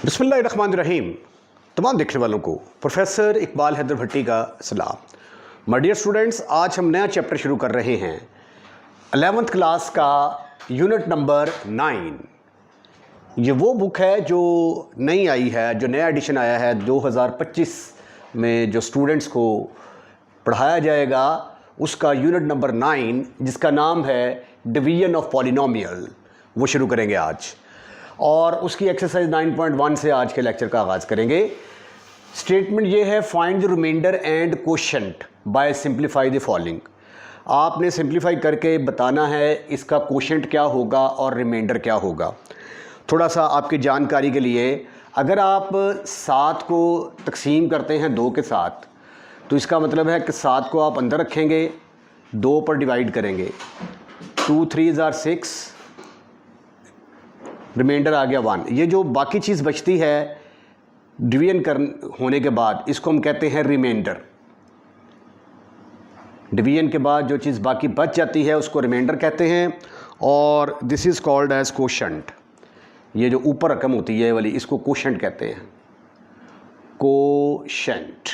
बिस्मिल्लाहिर्रहमानिर्रहीम। तमाम देखने वालों को प्रोफेसर इकबाल हैदर भट्टी का सलाम। माय डियर स्टूडेंट्स, आज हम नया चैप्टर शुरू कर रहे हैं 11th क्लास का यूनिट नंबर 9। ये वो बुक है जो नई आई है, जो नया एडिशन आया है 2025 में, जो स्टूडेंट्स को पढ़ाया जाएगा, उसका यूनिट नंबर 9 जिसका नाम है डिवीजन ऑफ पॉलिनोमियल, वो शुरू करेंगे आज। और उसकी एक्सरसाइज 9.1 से आज के लेक्चर का आगाज़ करेंगे। स्टेटमेंट ये है, find the remainder and quotient by simplify the following. आपने सिंप्लीफाई करके बताना है इसका क्वोशंट क्या होगा और रिमाइंडर क्या होगा। थोड़ा सा आपकी जानकारी के लिए, अगर आप 7 को तकसीम करते हैं 2 के साथ, तो इसका मतलब है कि 7 को आप अंदर रखेंगे, 2 पर डिवाइड करेंगे, 2 3 are 6, रिमाइंडर आ गया 1। ये जो बाकी चीज़ बचती है डिवीजन होने के बाद, इसको हम कहते हैं रिमाइंडर। डिवीजन के बाद जो चीज़ बाकी बच जाती है उसको रिमाइंडर कहते हैं, और this is called as quotient. ये जो ऊपर रकम होती है वाली, इसको क्वोशंट कहते हैं, क्वोशंट।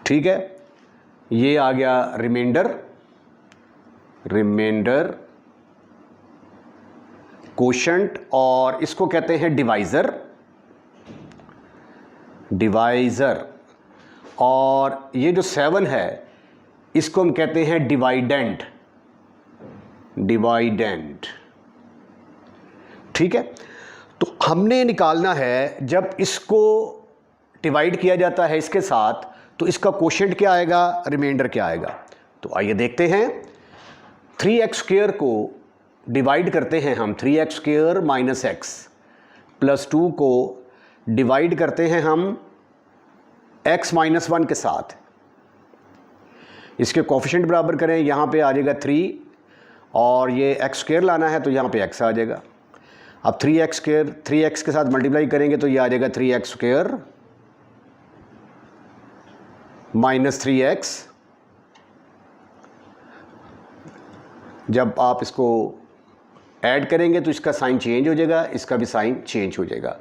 ठीक है, ये आ गया रिमाइंडर, रिमाइंडर, क्वोशंट, और इसको कहते हैं डिवाइज़र, डिवाइज़र। और ये जो 7 है इसको हम कहते हैं डिवाइडेंट, डिवाइडेंट। ठीक है, तो हमने निकालना है जब इसको डिवाइड किया जाता है इसके साथ, तो इसका क्वोशंट क्या आएगा, रिमाइंडर क्या आएगा। तो आइए देखते हैं। 3x² को डिवाइड करते हैं हम, 3x² माइनस x प्लस 2 को डिवाइड करते हैं हम x माइनस 1 के साथ। इसके कोफिशिएंट बराबर करें, यहाँ पे आ जाएगा 3, और ये x² लाना है तो यहाँ पे x आ जाएगा। अब 3x के साथ मल्टीप्लाई करेंगे तो ये आ जाएगा 3x² माइनस 3x। जब आप इसको ऐड करेंगे तो इसका साइन चेंज हो जाएगा, इसका भी साइन चेंज हो जाएगा।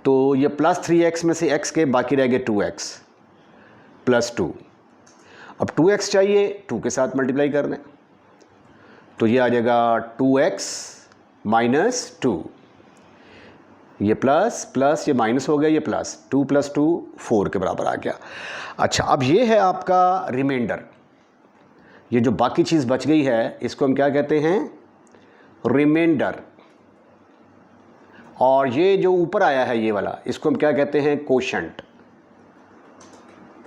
तो ये प्लस 3x में से x के बाकी रह गए 2x प्लस 2। अब 2x चाहिए, 2 के साथ मल्टीप्लाई कर दें तो ये आ जाएगा 2x माइनस 2। ये प्लस प्लस, ये माइनस हो गया, ये प्लस, 2 प्लस 2 4 के बराबर आ गया। अच्छा, अब ये है आपका रिमाइंडर। ये जो बाकी चीज़ बच गई है इसको हम क्या कहते हैं, रिमाइंडर। और ये जो ऊपर आया है ये वाला, इसको हम क्या कहते हैं, क्वोशंट,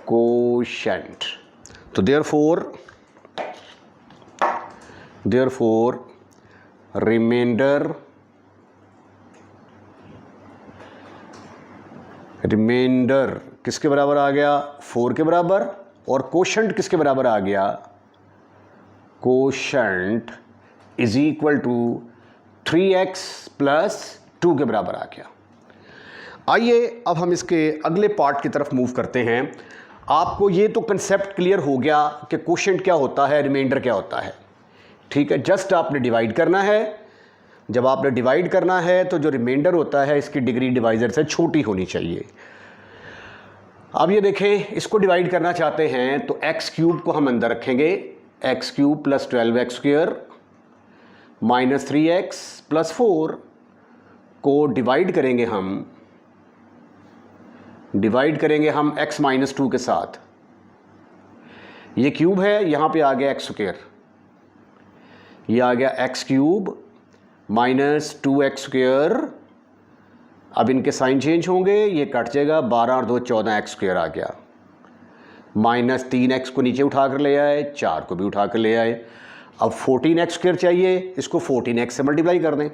क्वोशंट। तो देयरफॉर रिमाइंडर, रिमाइंडर किसके बराबर आ गया, 4 के बराबर, और क्वोशंट किसके बराबर आ गया, quotient is equal to 3x plus 2 के बराबर आ गया। आइए अब हम इसके अगले पार्ट की तरफ मूव करते हैं। आपको ये तो कंसेप्ट क्लियर हो गया कि क्वोशंट क्या होता है, रिमाइंडर क्या होता है। ठीक है, जस्ट आपने डिवाइड करना है। जब आपने डिवाइड करना है तो जो रिमाइंडर होता है इसकी डिग्री डिवाइज़र से छोटी होनी चाहिए। अब ये देखें, इसको डिवाइड करना चाहते हैं तो x³ को हम अंदर रखेंगे, x³ plus 12x² minus 3x plus 4 को डिवाइड करेंगे हम x माइनस 2 के साथ। ये क्यूब है, यहाँ पे आ गया x², ये आ गया x³ माइनस 2x²। अब इनके साइन चेंज होंगे, ये कट जाएगा, 12 और 2 14, x² आ गया, माइनस 3x को नीचे उठा कर ले आए, 4 को भी उठा कर ले आए। अब 14x² चाहिए, इसको 14x से मल्टीप्लाई कर दें,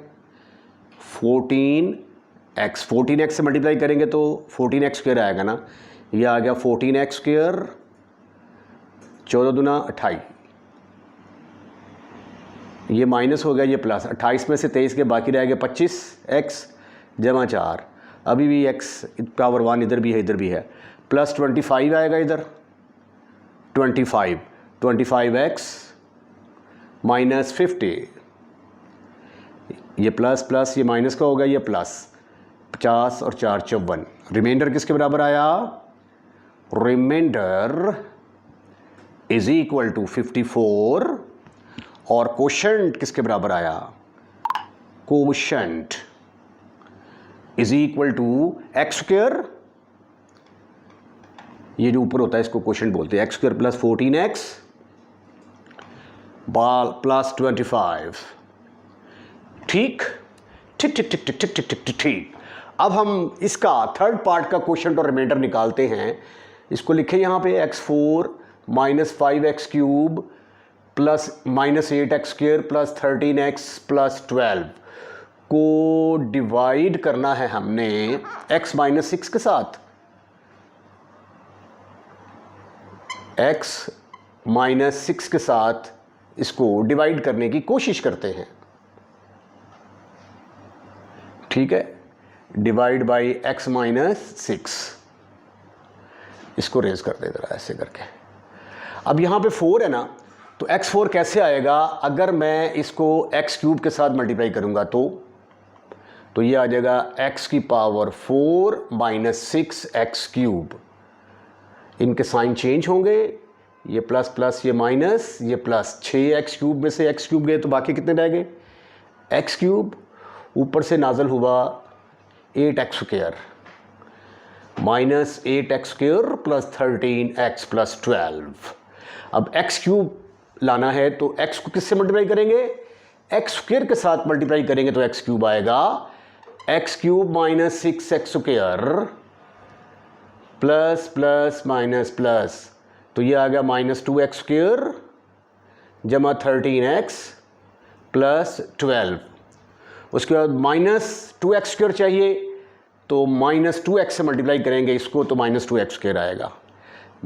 14x से मल्टीप्लाई करेंगे तो 14x² आएगा ना। ये आ गया 14x², 14 दूना 28, ये माइनस हो गया, ये प्लस, 28 में से 23 के बाकी रह गए 25x जमा 4, अभी भी x पावर 1 इधर भी है, इधर भी है, प्लस 25 आएगा इधर, 25x माइनस 50, ये प्लस प्लस ये माइनस का होगा, ये प्लस 50 और 4 54। रिमाइंडर किसके बराबर आया? रिमाइंडर इज इक्वल टू 54 और कोशेंट किसके बराबर आया? Quotient is equal to x square, ये जो ऊपर होता है इसको कोशेंट बोलते हैं, x square plus 14x plus 25। ठीक ठीक ठीक ठीक ठीक ठीक ठीक ठीक ठीक ठीक। अब हम इसका थर्ड पार्ट का कोशेंट और रिमाइंडर निकालते हैं। इसको लिखें यहाँ पे x4 minus 5x cube plus minus 8x square plus 13x plus 12 को डिवाइड करना है हमने x माइनस 6 के साथ। x माइनस 6 के साथ इसको डिवाइड करने की कोशिश करते हैं। ठीक है, डिवाइड बाई x माइनस 6, इसको रेज कर दे जरा ऐसे करके। अब यहाँ पे 4 है ना, तो x4 कैसे आएगा? अगर मैं इसको x क्यूब के साथ मल्टीप्लाई करूँगा तो ये आ जाएगा x की पावर 4 माइनस 6x क्यूब। इनके साइन चेंज होंगे, ये प्लस प्लस ये माइनस, ये प्लस 6x क्यूब में से x क्यूब गए तो बाकी कितने रह गए? x क्यूब, ऊपर से नाजल हुआ 8x square minus 8x square plus 13x plus 12। अब x क्यूब लाना है तो x को किससे मल्टीप्लाई करेंगे? x स्क्वायर के साथ मल्टीप्लाई करेंगे तो x क्यूब आएगा, x cube minus 6x square plus plus minus plus, तो ये आ गया माइनस 2x स्क्वायर जमा 13x प्लस 12। उसके बाद माइनस 2x स्क्वायर चाहिए तो माइनस 2x से मल्टीप्लाई करेंगे इसको तो माइनस 2x स्क्वायर आएगा,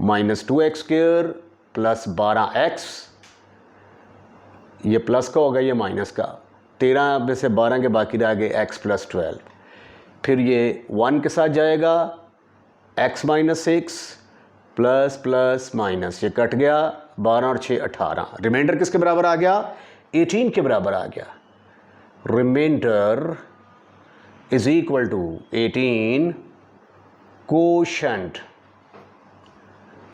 minus 2x square plus 12x, ये प्लस का होगा ये माइनस का, 13 में से 12 के बाकी रह गए x प्लस 12। फिर ये 1 के साथ जाएगा, x minus 6 plus plus minus, ये कट गया, 12 और 6 18। रिमाइंडर किसके बराबर आ गया? 18 के बराबर आ गया। Reminder is equal to 18, quotient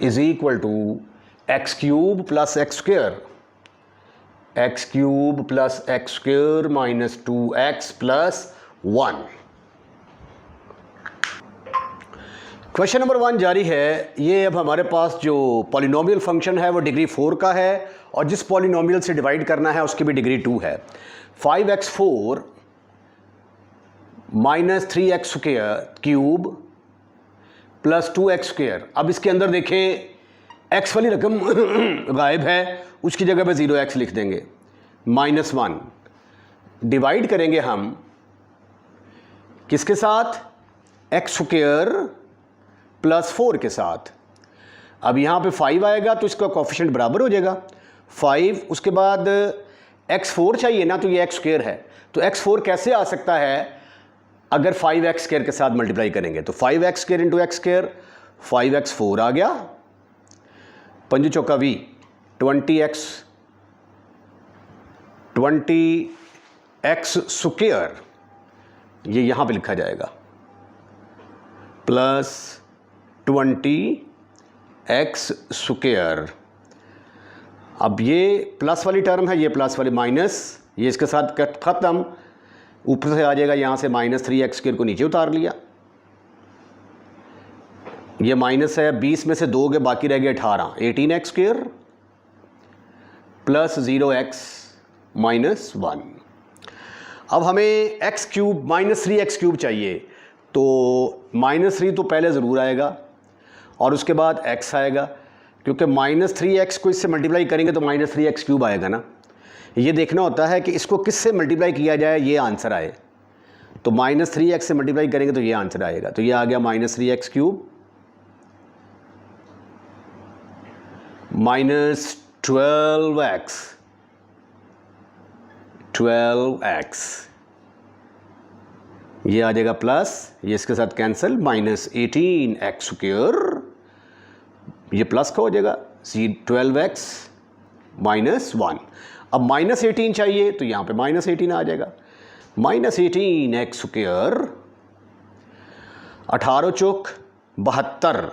is equal to x cube plus x square, x cube plus x square minus 2x plus 1। Question number 1 जारी है। ये अब हमारे पास जो पॉलिनोमियल फंक्शन है वो डिग्री 4 का है और जिस पॉलिनोमियल से डिवाइड करना है उसकी भी डिग्री 2 है। 5x4 minus 3x square cube plus 2x square. अब इसके अंदर देखें x वाली रकम गायब है, उसकी जगह पे 0x लिख देंगे, माइनस 1। डिवाइड करेंगे हम किसके साथ? x स्क्वायर प्लस 4 के साथ। अब यहाँ पे 5 आएगा तो इसका कोफिशिएंट बराबर हो जाएगा 5। उसके बाद x4 चाहिए ना, तो ये x स्क्वायर है, तो x4 कैसे आ सकता है? अगर 5x स्क्वायर के साथ मल्टीप्लाई करेंगे तो 5x square into x square, 5x4 आ गया, 5 चौका 20, 20x स्क्वायर, ये यहाँ पे लिखा जाएगा, प्लस 20x स्क्वायर। अब ये प्लस वाली टर्म है, ये प्लस वाली माइनस, ये इसके साथ कट खत्म, ऊपर से आ जाएगा यहाँ से माइनस 3x स्क्वायर को नीचे उतार लिया, ये माइनस है, 20 में से 2 के बाकी रह गए 18, 18x square plus 0x minus 1। अब हमें x cube minus 3x cube चाहिए, तो माइनस 3 तो पहले ज़रूर आएगा और उसके बाद x आएगा, क्योंकि माइनस 3x को इससे मल्टीप्लाई करेंगे तो माइनस 3x क्यूब आएगा ना। ये देखना होता है कि इसको किससे मल्टीप्लाई किया जाए ये आंसर आए, तो माइनस 3x से मल्टीप्लाई करेंगे तो ये आंसर आएगा, तो ये आ गया minus 3x cube minus 12x, ये आ जाएगा प्लस, ये इसके साथ कैंसिल, माइनस 18x स्क्वायर, ये प्लस का हो जाएगा 12x माइनस 1। अब माइनस 18 चाहिए तो यहाँ पे माइनस 18 आ जाएगा, -18x², 18 चौक 72,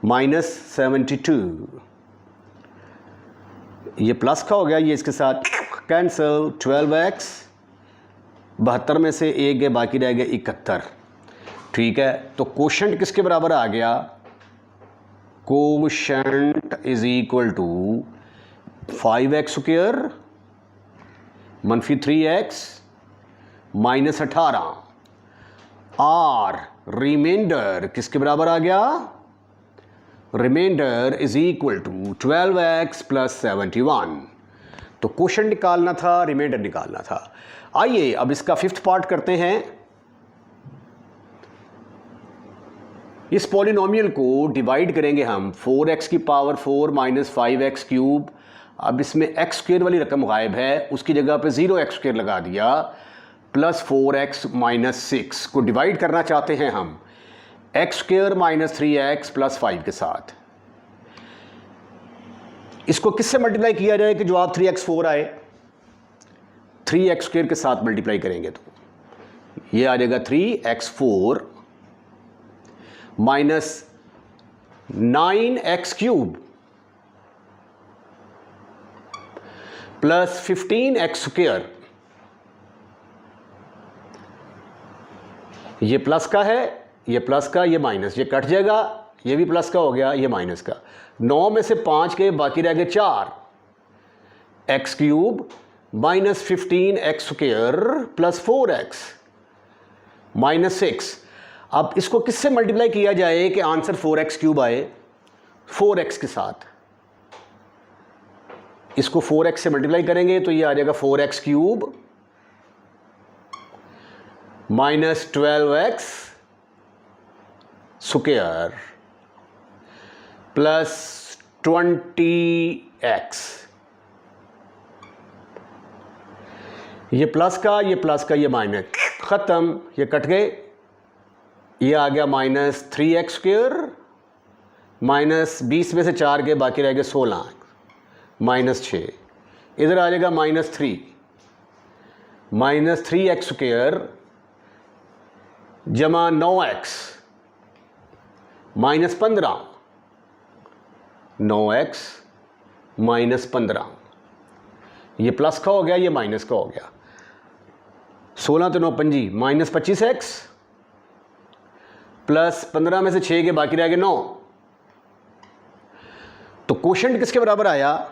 -72, ये प्लस का हो गया, ये इसके साथ कैंसिल। 12x, 72 में से एक गए, बाकी रह गया 71। ठीक है, तो कोशेंट किसके बराबर आ गया? Quotient is equal to 5x² -3x -18, और रिमाइंडर किसके बराबर आ गया? Reminder is equal to 12x + 71। तो कोशेंट निकालना था, रिमाइंडर निकालना था। आइए अब इसका 5th पार्ट करते हैं। इस पॉलिनोमियल को डिवाइड करेंगे हम 4x की पावर 4 -5x³। अब इसमें x² वाली रकम गायब है, उसकी जगह पे 0x² लगा दिया, +4x -6 को डिवाइड करना चाहते हैं हम x² -3x + 5 के साथ। इसको किससे मल्टीप्लाई किया जाए कि जवाब 3x4 आए? 3x² के साथ मल्टीप्लाई करेंगे तो ये आ जाएगा 3x4 -9x³ + 15x²। ये प्लस का है, ये प्लस का, ये माइनस, ये कट जाएगा, ये भी प्लस का हो गया, ये माइनस का। 9 में से 5 के बाकी रह गए 4, x³ -15x² + 4x -6। अब इसको किससे मल्टीप्लाई किया जाए कि आंसर 4x³ आए? 4x के साथ। इसको 4x से मल्टीप्लाई करेंगे तो ये आ जाएगा 4x³ -12x² + 20x। ये प्लस का, ये प्लस का, ये माइनस, ख़त्म, ये कट गए। ये आ गया -3x² -20 में से 4 के बाकी रह गए 16 -6। इधर आ जाएगा -3 -3x² जमा 9x -15, 9x -15। ये प्लस का हो गया, ये माइनस का हो गया। 16 तो 9 पंजी -25x + 15 में से 6 के बाकी रह गए 9। तो कोशेंट किसके बराबर आया?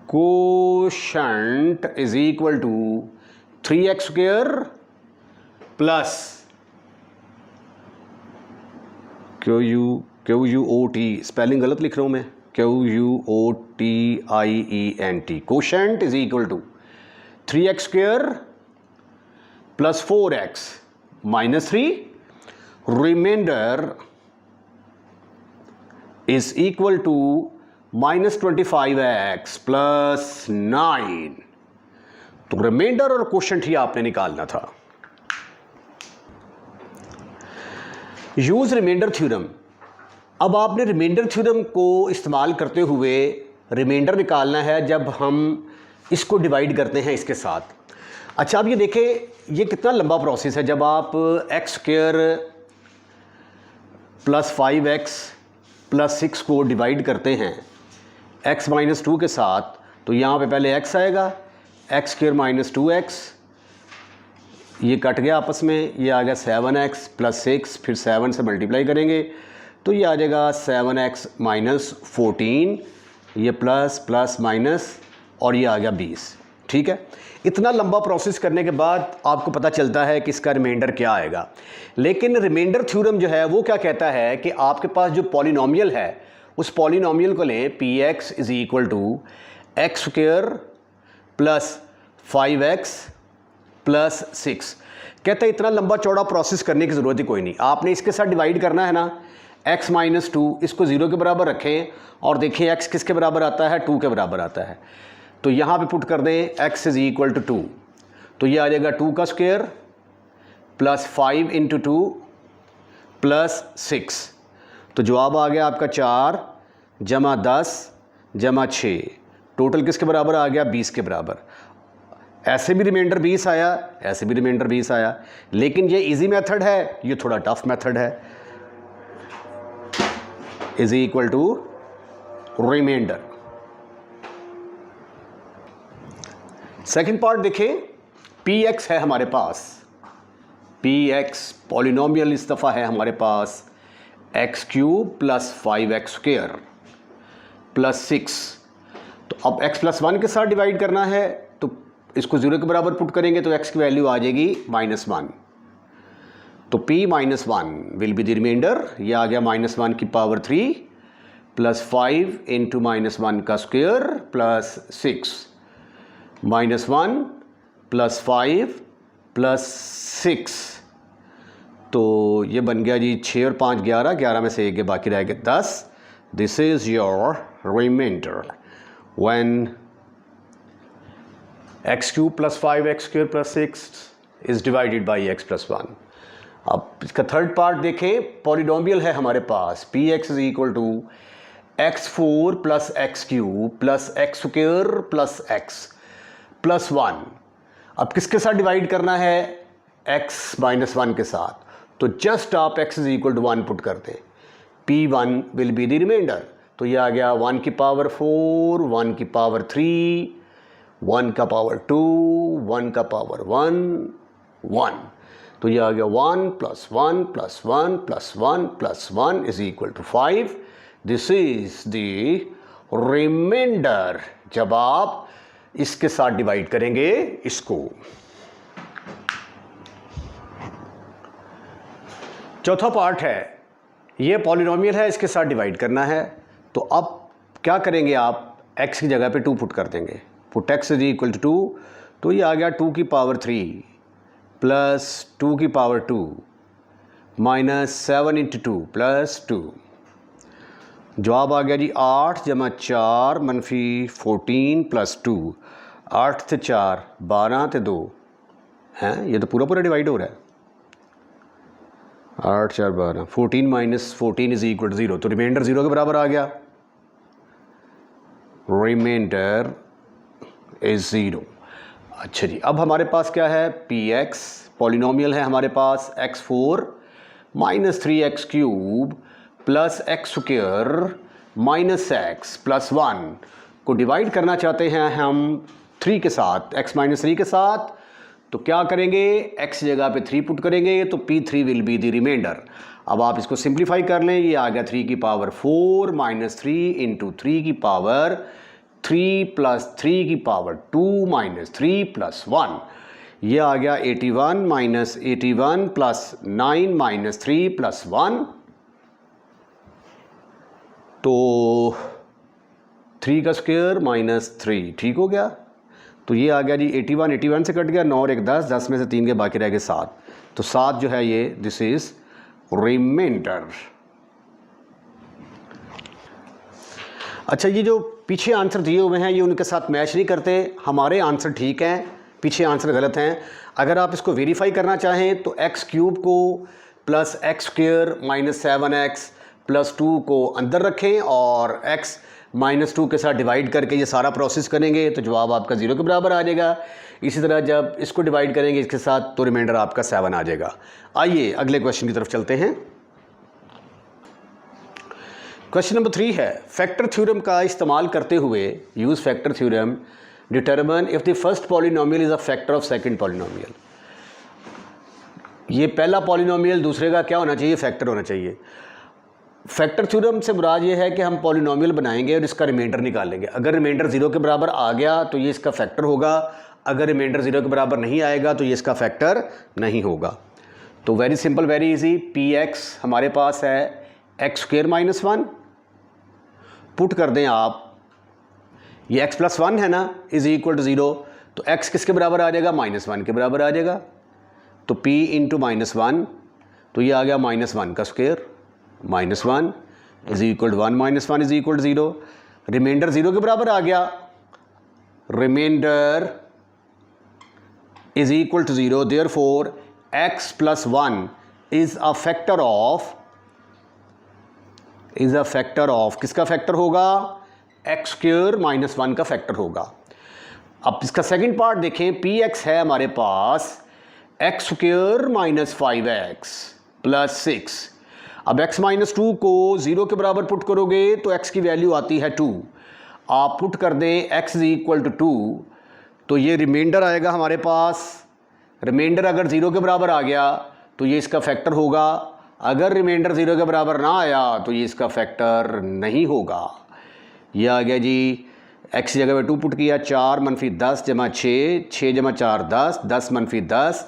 Quotient is equal to 3x² plus QUOT, spelling गलत लिख रहा हूं मैं, QUOTIENT। Quotient is equal to 3x² + 4x -3, remainder is equal to -25x + 9। तो रिमाइंडर और कोशेंट ही आपने निकालना था। Use remainder theorem. अब आपने रिमाइंडर थ्योरम को इस्तेमाल करते हुए रिमाइंडर निकालना है जब हम इसको डिवाइड करते हैं इसके साथ। अच्छा, अब ये देखें, ये कितना लंबा प्रोसेस है। जब आप x² + 5x + 6 को डिवाइड करते हैं x - 2 के साथ, तो यहाँ पे पहले x आएगा, x² - 2x, ये कट गया आपस में, ये आ गया 7x + 6, फिर 7 से मल्टीप्लाई करेंगे तो ये आ जाएगा 7x - 14, ये प्लस प्लस माइनस, और ये आ गया 20। ठीक है, इतना लंबा प्रोसेस करने के बाद आपको पता चलता है कि इसका रिमाइंडर क्या आएगा। लेकिन रिमाइंडर थ्योरम जो है वो क्या कहता है कि आपके पास जो पॉलिनोमियल है उस पॉलिनोमियल को लें, px is equal to x² + 5x + 6। कहते हैं इतना लंबा चौड़ा प्रोसेस करने की ज़रूरत ही कोई नहीं, आपने इसके साथ डिवाइड करना है ना, x - 2, इसको 0 के बराबर रखें और देखें x किसके बराबर आता है, 2 के बराबर आता है। तो यहाँ पे पुट कर दें x इज इक्वल टू 2, तो ये आ जाएगा 2 का स्क्वायर + 5 × 2 + 6। तो जवाब आ गया आपका 4 + 10 + 6, टोटल किसके बराबर आ गया, 20 के बराबर। ऐसे भी रिमाइंडर 20 आया, ऐसे भी रिमाइंडर 20 आया, लेकिन ये इजी मेथड है, ये थोड़ा टफ मेथड है। Is equal to remainder. Second part देखें, px है हमारे पास, px पॉलिनोमियल इस दफ़ा है हमारे पास x cube plus 5x square plus 6। तो अब x प्लस 1 के साथ डिवाइड करना है, तो इसको 0 के बराबर पुट करेंगे तो x की वैल्यू आ जाएगी -1। तो p -1 will be the remainder. ये आ गया -1 की पावर 3 प्लस 5 इंटू -1 का स्क्वायर प्लस 6, -1 प्लस 5 प्लस 6। तो ये बन गया जी 6 और 5 11, 11 में से 1 बाकी रह गया 10। This is your remainder when x cube plus 5x square plus 6 is divided by x plus 1। अब इसका थर्ड पार्ट देखें, पॉलिनोमियल है हमारे पास px is equal to x4 plus x cube plus x square plus x plus 1। अब किसके साथ divide करना है? x माइनस 1 के साथ। तो जस्ट आप x is equal to 1 put कर दें, p1 will be the reminder. तो ये आ गया 1 की पावर 4, 1 की पावर 3, 1 का पावर 2, 1 का पावर 1, 1। तो ये आ गया 1 plus 1 plus 1 plus 1 plus 1 is equal to 5। This is the remainder जब आप इसके साथ डिवाइड करेंगे इसको। चौथा पार्ट है, ये पॉलिनोमियल है, इसके साथ डिवाइड करना है। तो अब क्या करेंगे आप? x की जगह पे 2 पुट कर देंगे। Put x is equal to 2, तो ये आ गया 2 की पावर 3 प्लस 2 की पावर 2 माइनस 7 इंटू 2 प्लस 2। जवाब आ गया जी 8 जमा 4 मनफी 14 प्लस 2। 8 से 4 12 से 2 हैं, ये तो पूरा पूरा डिवाइड हो रहा है। 8 4 12, 14 माइनस 14 इज इक्वल टू 0। तो रिमाइंडर 0 के बराबर आ गया। Reminder is 0। अच्छा जी, अब हमारे पास क्या है? px पॉलिनोमियल है हमारे पास x4 minus 3x cube plus x square minus x plus 1 को डिवाइड करना चाहते हैं हम 3 के साथ, x माइनस 3 के साथ। तो क्या करेंगे? x जगह पे 3 पुट करेंगे, तो p3 will be the reminder. अब आप इसको सिंप्लीफाई कर लें, ये आ गया 3 की पावर 4 माइनस 3 इंटू 3 की पावर 3 प्लस 3 की पावर 2 माइनस 3 प्लस 1। ये आ गया 81 माइनस 81 प्लस 9 माइनस 3 प्लस 1। तो 3 का स्क्वायर माइनस 3, ठीक हो गया। तो ये आ गया जी 81, 81 से कट गया 9 और 1 10, 10 में से 3 के बाकी रह गए 7। तो 7 जो है ये दिस इज रिमाइंडर। अच्छा, ये जो पीछे आंसर दिए हुए हैं ये उनके साथ मैच नहीं करते। हमारे आंसर ठीक हैं, पीछे आंसर गलत हैं। अगर आप इसको वेरीफाई करना चाहें तो एक्स क्यूब को plus x square minus 7x plus 2 को अंदर रखें और x माइनस 2 के साथ डिवाइड करके ये सारा प्रोसेस करेंगे तो जवाब आपका 0 के बराबर आ जाएगा। इसी तरह जब इसको डिवाइड करेंगे इसके साथ तो रिमाइंडर आपका 7 आ जाएगा। आइए अगले क्वेश्चन की तरफ चलते हैं। क्वेश्चन नंबर 3 है, फैक्टर थ्योरम का इस्तेमाल करते हुए use factor theorem determine if the first polynomial is a factor of second polynomial. ये पहला पॉलिनोमियल दूसरे का क्या होना चाहिए? फैक्टर होना चाहिए। फैक्टर थ्योरम से मुराद ये है कि हम पॉलिनोमियल बनाएंगे और इसका रिमाइंडर निकालेंगे। अगर रिमाइंडर 0 के बराबर आ गया तो ये इसका फैक्टर होगा, अगर रिमाइंडर 0 के बराबर नहीं आएगा तो ये इसका फैक्टर नहीं होगा। तो very simple, very easy. px हमारे पास है एक्स स्क्वायर माइनस 1, पुट कर दें आप, ये x प्लस 1 है ना, इज इक्वल टू 0। तो x किसके बराबर आ जाएगा? -1 के बराबर आ जाएगा। तो p इंटू -1, तो ये आ गया -1 का square, -1 is equal to 1 minus 1 is equal to 0। Reminder 0 के बराबर आ गया, reminder is equal to 0। Therefore x plus 1 is a factor of, किसका फैक्टर होगा? एक्स स्क्वायर माइनस 1 का फैक्टर होगा। अब इसका सेकंड पार्ट देखें, पी एक्स है हमारे पास x square minus 5x plus 6। अब x माइनस 2 को 0 के बराबर पुट करोगे तो x की वैल्यू आती है 2। आप पुट कर दें x इज इक्वल टू 2 तो ये रिमाइंडर आएगा हमारे पास। रिमाइंडर अगर 0 के बराबर आ गया तो ये इसका फैक्टर होगा, अगर रिमाइंडर 0 के बराबर ना आया तो ये इसका फैक्टर नहीं होगा। ये आ गया जी, x की जगह पे 2 पुट किया, 4 मनफी 10 जमा 6, 6 जमा 4 10, 10 मनफी 10,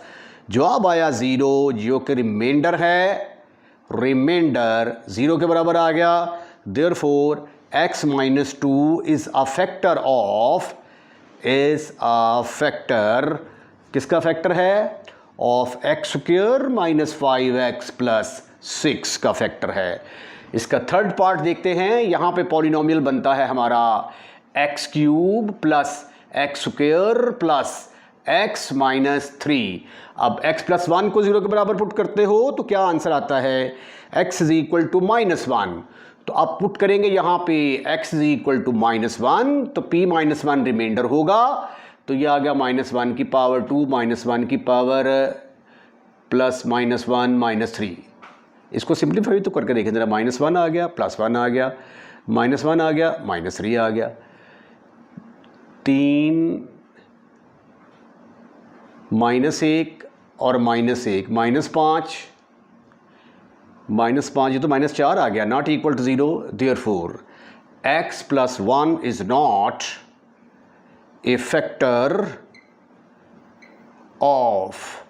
जवाब आया 0, जो कि रिमाइंडर है। रिमाइंडर 0 के बराबर आ गया, therefore x minus 2 is a factor of, किसका फैक्टर है? Of x square minus 5x plus 6 का फैक्टर है। इसका थर्ड पार्ट देखते हैं। यहाँ पे पॉलिनोमियल बनता है हमारा x cube plus x square plus x minus 3। अब x प्लस 1 को 0 के बराबर पुट करते हो तो क्या आंसर आता है? x is equal to minus 1। तो आप पुट करेंगे यहाँ पे x is equal to minus 1 तो p माइनस 1 रिमाइंडर होगा। तो ये आ गया माइनस 1 की पावर 2 माइनस 1 की पावर प्लस माइनस 1 माइनस 3। इसको सिंप्लीफाई तो करके देखें ज़रा, माइनस 1 आ गया, प्लस 1 आ गया, माइनस 1 आ गया, माइनस 3 आ गया, 3 माइनस 1 और माइनस 1 माइनस 5, ये तो माइनस 4 आ गया, not equal to 0। Therefore x plus 1 is not a factor of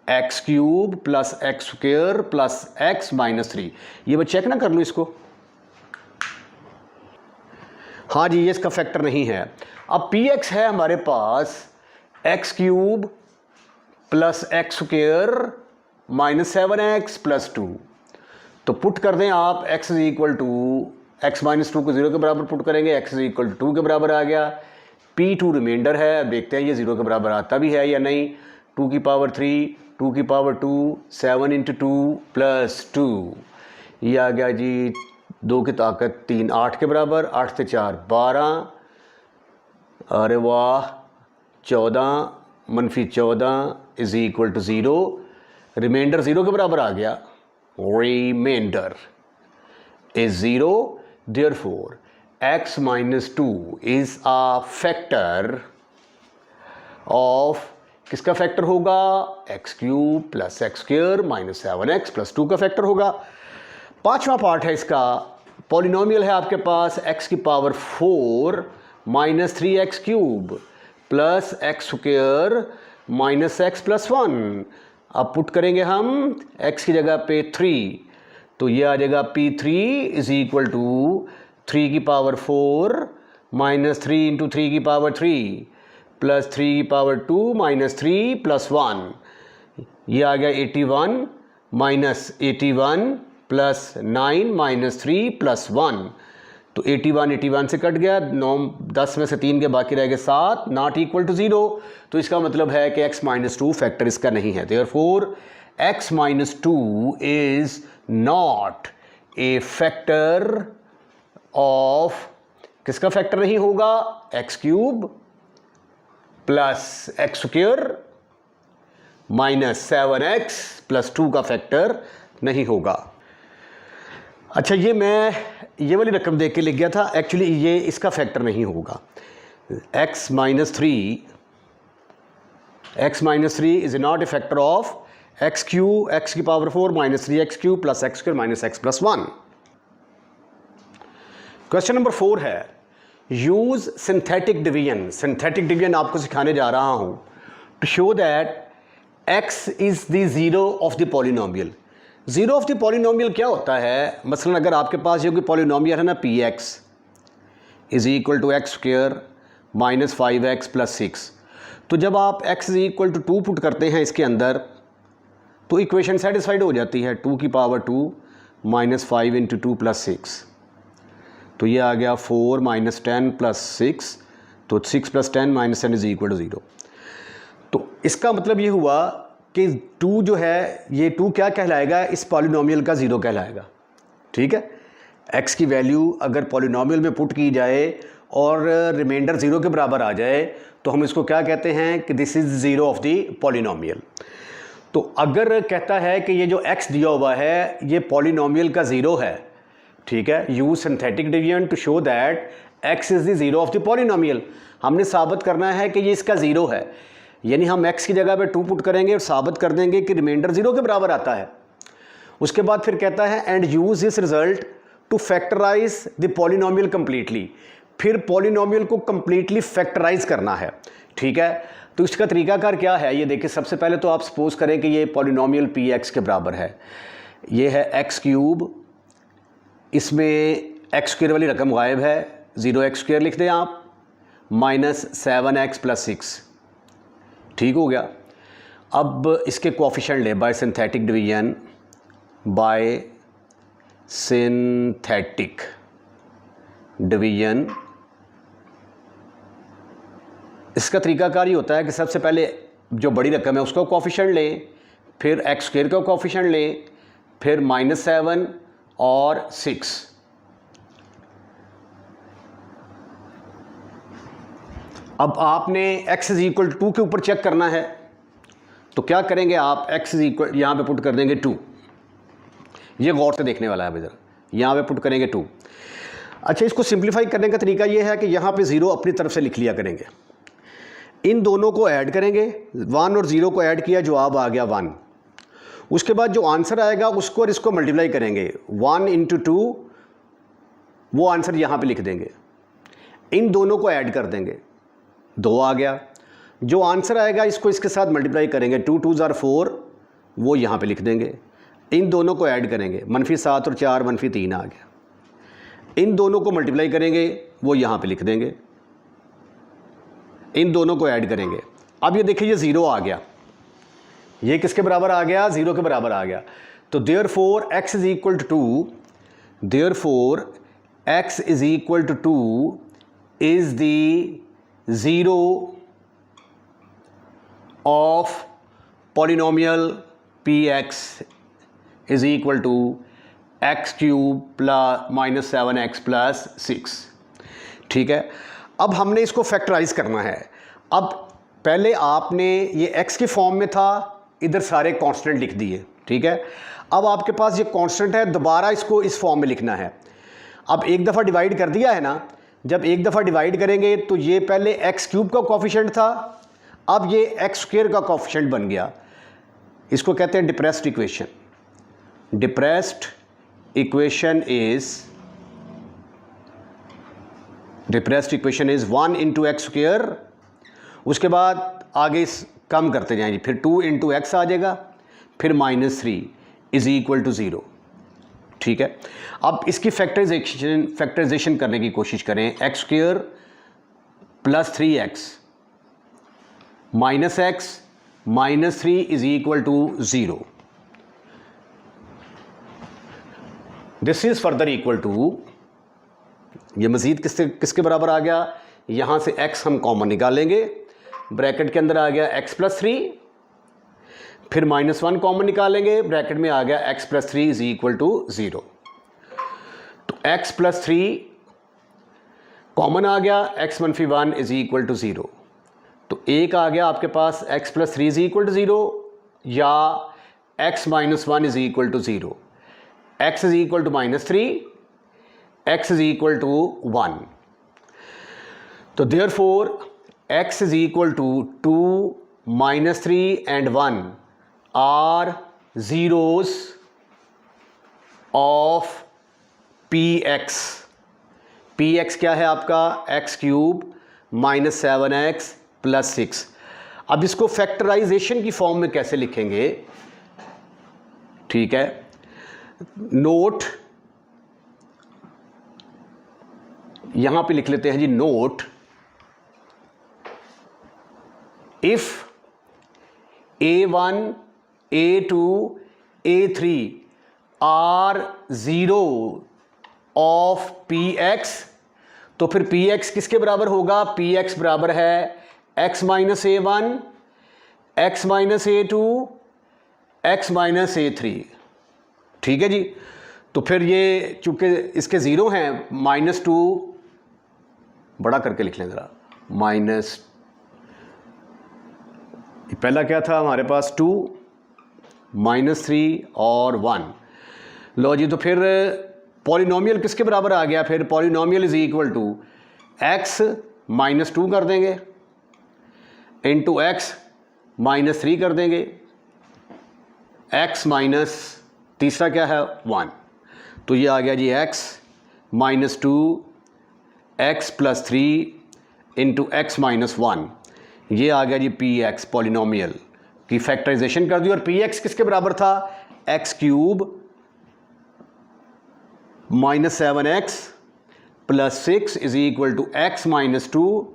x cube plus x square plus x minus 3। ये मैं चेक ना कर लूँ इसको। हाँ जी, ये इसका फैक्टर नहीं है। अब पी एक्स है हमारे पास x cube plus x square minus 7x plus 2। तो पुट कर दें आप x is equal to, x minus 2 को 0 के बराबर पुट करेंगे, x इज इक्वल टू 2 के बराबर आ गया। P2 रिमाइंडर है, अब देखते हैं ये 0 के बराबर आता भी है या नहीं। 2 की पावर 3, 2 की पावर 2, 7 इंटू 2 प्लस 2, ये आ गया जी 2 की ताकत 3, 8 के बराबर, 8 से 4 12, अरे वाह 14 मनफी 14 इज इक्वल टू 0। रिमाइंडर 0 के बराबर आ गया, reminder is 0। Therefore x minus 2 is a factor of, किसका फैक्टर होगा? X cube plus x square minus 7x plus 2 का फैक्टर होगा। पांचवा पार्ट है इसका, पॉलिनोमियल है आपके पास x की power 4 minus 3x cube plus x square minus x plus 1। अब पुट करेंगे हम x की जगह पे 3 तो ये आ जाएगा P3 इज इक्वल टू 3 की पावर 4 माइनस 3 इंटू 3 की पावर 3 प्लस 3 की पावर 2 माइनस 3 प्लस 1, ये आ गया 81 माइनस 81 प्लस 9 माइनस 3 प्लस 1। तो 81 से कट गया, 9 10 में से 3 के बाकी रह गए 7, नॉट इक्वल टू 0। तो इसका मतलब है कि x माइनस 2 फैक्टर इसका नहीं है। Therefore x minus 2 is not a factor of, किसका फैक्टर नहीं होगा? X cube plus x square minus 7x plus 2 का फैक्टर नहीं होगा। अच्छा, ये वाली रकम देख के लिख गया था, एक्चुअली ये इसका फैक्टर नहीं होगा। x minus 3 is not a factor of x cube, x की power 4 minus 3x cube plus x square minus x plus 1। Question number 4 है, use synthetic division. Synthetic division आपको सिखाने जा रहा हूं to show that x is the zero of the polynomial. Zero of the polynomial क्या होता है? मसलन अगर आपके पास ये कोई पॉलिनोमियल है ना, p x is equal to x square minus 5x plus 6, तो जब आप x is equal to 2 put करते हैं इसके अंदर तो इक्वेशन सेटिस्फाइड हो जाती है। 2 की पावर 2 माइनस 5 इंटू 2 प्लस 6, तो ये आ गया 4 माइनस 10 प्लस 6, तो 6 plus 10 minus 10 is equal to 0। तो इसका मतलब ये हुआ कि 2 जो है, ये 2 क्या कहलाएगा? इस पॉलिनोमियल का 0 कहलाएगा। ठीक है, x की वैल्यू अगर पॉलिनोमियल में पुट की जाए और रिमाइंडर 0 के बराबर आ जाए तो हम इसको क्या कहते हैं कि this is zero of the polynomial. तो अगर कहता है कि ये जो x दिया हुआ है ये पॉलिनोमियल का ज़ीरो है, ठीक है, use synthetic division to show that x is the zero of the polynomial. हमने साबित करना है कि ये इसका ज़ीरो है, यानी हम x की जगह पे 2 पुट करेंगे और साबित कर देंगे कि रिमाइंडर ज़ीरो के बराबर आता है। उसके बाद फिर कहता है and use this result to factorise the polynomial completely, फिर पॉलिनोमियल को कंप्लीटली फैक्टराइज करना है, ठीक है। तो इसका तरीकाकार क्या है ये देखिए, सबसे पहले तो आप सपोज करें कि ये पॉलिनोमियल पी एक्स के बराबर है, ये है एक्स क्यूब, इसमें एक्स स्क्वायर वाली रकम गायब है, 0x² लिख दें आप, -7x+6, ठीक हो गया। अब इसके कोएफिशिएंट ले bye synthetic division, bye synthetic division. इसका तरीकाकार ये होता है कि सबसे पहले जो बड़ी रकम है उसका कोएफिशिएंट लें, फिर x² का कोएफिशिएंट लें, फिर -7 और 6। अब आपने x = 2 के ऊपर चेक करना है, तो क्या करेंगे आप, x यहाँ पे पुट कर देंगे 2। ये गौर से देखने वाला है भाई, ज़रा यहाँ पे पुट करेंगे 2। अच्छा, इसको सिंप्लीफाई करने का तरीका ये है कि यहाँ पे 0 अपनी तरफ से लिख लिया करेंगे, इन दोनों को ऐड करेंगे, 1 और 0 को ऐड किया, जवाब आ गया 1। उसके बाद जो आंसर आएगा उसको और इसको मल्टीप्लाई करेंगे, 1 × 2, वो आंसर यहाँ पे लिख देंगे, इन दोनों को ऐड कर देंगे, 2 आ गया। जो आंसर आएगा इसको इसके साथ मल्टीप्लाई करेंगे, 2 × 2 = 4, वो यहाँ पे लिख देंगे, इन दोनों को ऐड करेंगे, -7 और 4 -3 आ गया, इन दोनों को मल्टीप्लाई करेंगे, वो यहाँ पे लिख देंगे, इन दोनों को ऐड करेंगे। अब ये देखिए ये 0 आ गया, ये किसके बराबर आ गया, 0 के बराबर आ गया। तो therefore x = 2, therefore x = 2 is the zero of polynomial px = x³ -7x + 6, ठीक है। अब हमने इसको फैक्टराइज करना है। अब पहले आपने ये x के फॉर्म में था, इधर सारे कांस्टेंट लिख दिए, ठीक है। अब आपके पास ये कांस्टेंट है, दोबारा इसको इस फॉर्म में लिखना है। अब एक दफ़ा डिवाइड कर दिया है ना, जब एक दफ़ा डिवाइड करेंगे तो ये पहले x³ का कोएफिशिएंट था, अब ये x² का कोएफिशिएंट बन गया। इसको कहते हैं depressed equation. Depressed equation is 1 × x²। उसके बाद आगे कम करते जाएंगे, फिर 2 × x आ जाएगा, फिर -3 = 0, ठीक है। अब इसकी फैक्टराइजेशन करने की कोशिश करें, x² + 3x -x -3 = 0। This is further equal to, ये मज़ीद किसके बराबर आ गया, यहाँ से x हम कॉमन निकालेंगे, ब्रैकेट के अंदर आ गया x + 3, फिर -1 कॉमन निकालेंगे, ब्रैकेट में आ गया x + 3 = 0। तो x + 3 कॉमन आ गया, x - 1 = 0। तो एक आ गया आपके पास x + 3 = 0 या x - 1 = 0, x -3, x = 1। तो therefore x = 2, -3 and 1 are zeros of px। px क्या है आपका, x³ -7x + 6। अब इसको फैक्टराइजेशन की फॉर्म में कैसे लिखेंगे, ठीक है। नोट यहां पे लिख लेते हैं जी, note if a1 a2 a3 are zero of px, तो फिर px किसके बराबर होगा, px बराबर है x - a1 x - a2 x - a3, ठीक है जी। तो फिर ये चूंकि इसके ज़ीरो हैं, -2 बड़ा करके लिख लें ज़रा, पहला क्या था हमारे पास 2 -3 और 1। लो जी, तो फिर पॉलिनोमियल किसके बराबर आ गया? फिर polynomial is equal to x -2 कर देंगे इंटू x -3 कर देंगे, x माइनस तीसरा क्या है 1, तो ये आ गया जी x -2 x + 3 इंटू x -1, ये आ गया जी px पॉलिनोमियल की फैक्टराइजेशन कर दी। और px किसके बराबर था? x³ -7x + 6 is equal to x -2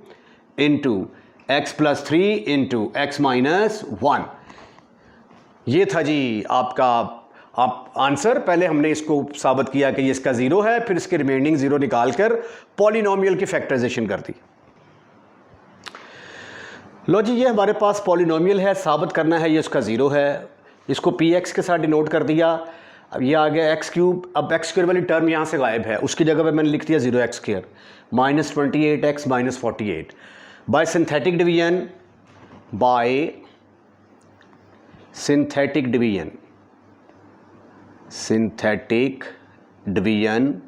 into x + 3 into x -1। ये था जी आपका आंसर। पहले हमने इसको साबित किया कि ये इसका ज़ीरो है, फिर इसके रिमेनिंग ज़ीरो निकाल कर पॉलिनोमियल की फैक्टराइजेशन कर दी। लो जी, ये हमारे पास पॉलिनोमियल है, साबित करना है ये उसका ज़ीरो है। इसको px के साथ डिनोट कर दिया। अब ये आ गया x³। अब x² वाली टर्म यहाँ से गायब है, उसकी जगह पे मैंने लिख दिया 0x² -28x -48 bye synthetic division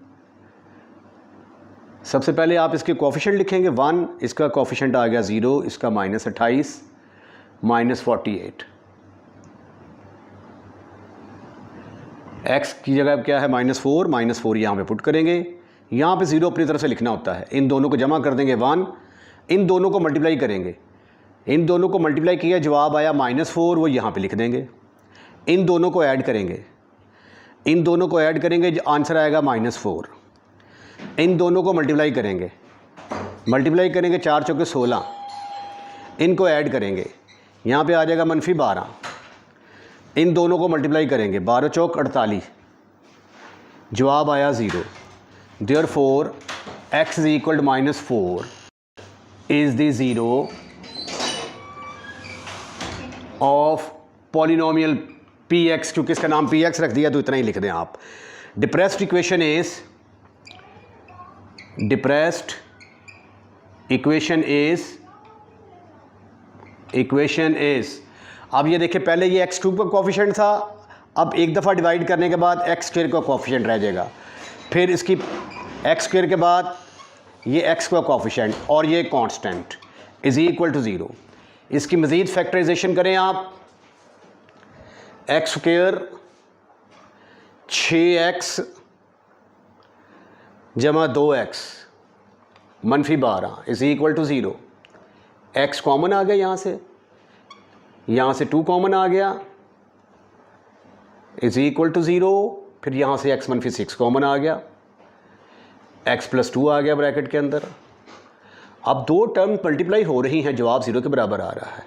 सबसे पहले आप इसके कोफिशिएंट लिखेंगे 1, इसका कोफिशिएंट आ गया 0, इसका -28 -48, x की जगह क्या है -4 यहाँ पे पुट करेंगे। यहाँ पे 0 अपनी तरफ से लिखना होता है। इन दोनों को जमा कर देंगे 1, इन दोनों को मल्टीप्लाई करेंगे, इन दोनों को मल्टीप्लाई किया, जवाब आया -4, वो यहाँ पे लिख देंगे। इन दोनों को ऐड करेंगे, इन दोनों को ऐड करेंगे, आंसर आएगा -4। इन दोनों को मल्टीप्लाई करेंगे 4 चौके 16, इनको ऐड करेंगे, यहाँ पे आ जाएगा -12। इन दोनों को मल्टीप्लाई करेंगे 12 चौक 48, जवाब आया 0। Therefore x is equal to -4 is the zero of polynomial px। क्योंकि इसका नाम px रख दिया तो इतना ही लिख दें आप। डिप्रेस्ड इक्वेशन इज अब ये देखिए, पहले ये x³ का कोफिशिएंट था, अब एक दफ़ा डिवाइड करने के बाद x² का कोफिशिएंट रह जाएगा, फिर इसकी x² के बाद ये x का कोफिशिएंट और ये कांस्टेंट इज इक्वल टू 0। इसकी मज़ीद फैक्टराइजेशन करें आप, x² 6x जमा 2x -12 is equal to 0। x common आ गया, यहाँ से 2 कॉमन आ गया, इज इक्वल टू 0। फिर यहाँ से x -6 कॉमन आ गया, x + 2 आ गया ब्रैकेट के अंदर। अब दो टर्म मल्टीप्लाई हो रही हैं, जवाब 0 के बराबर आ रहा है,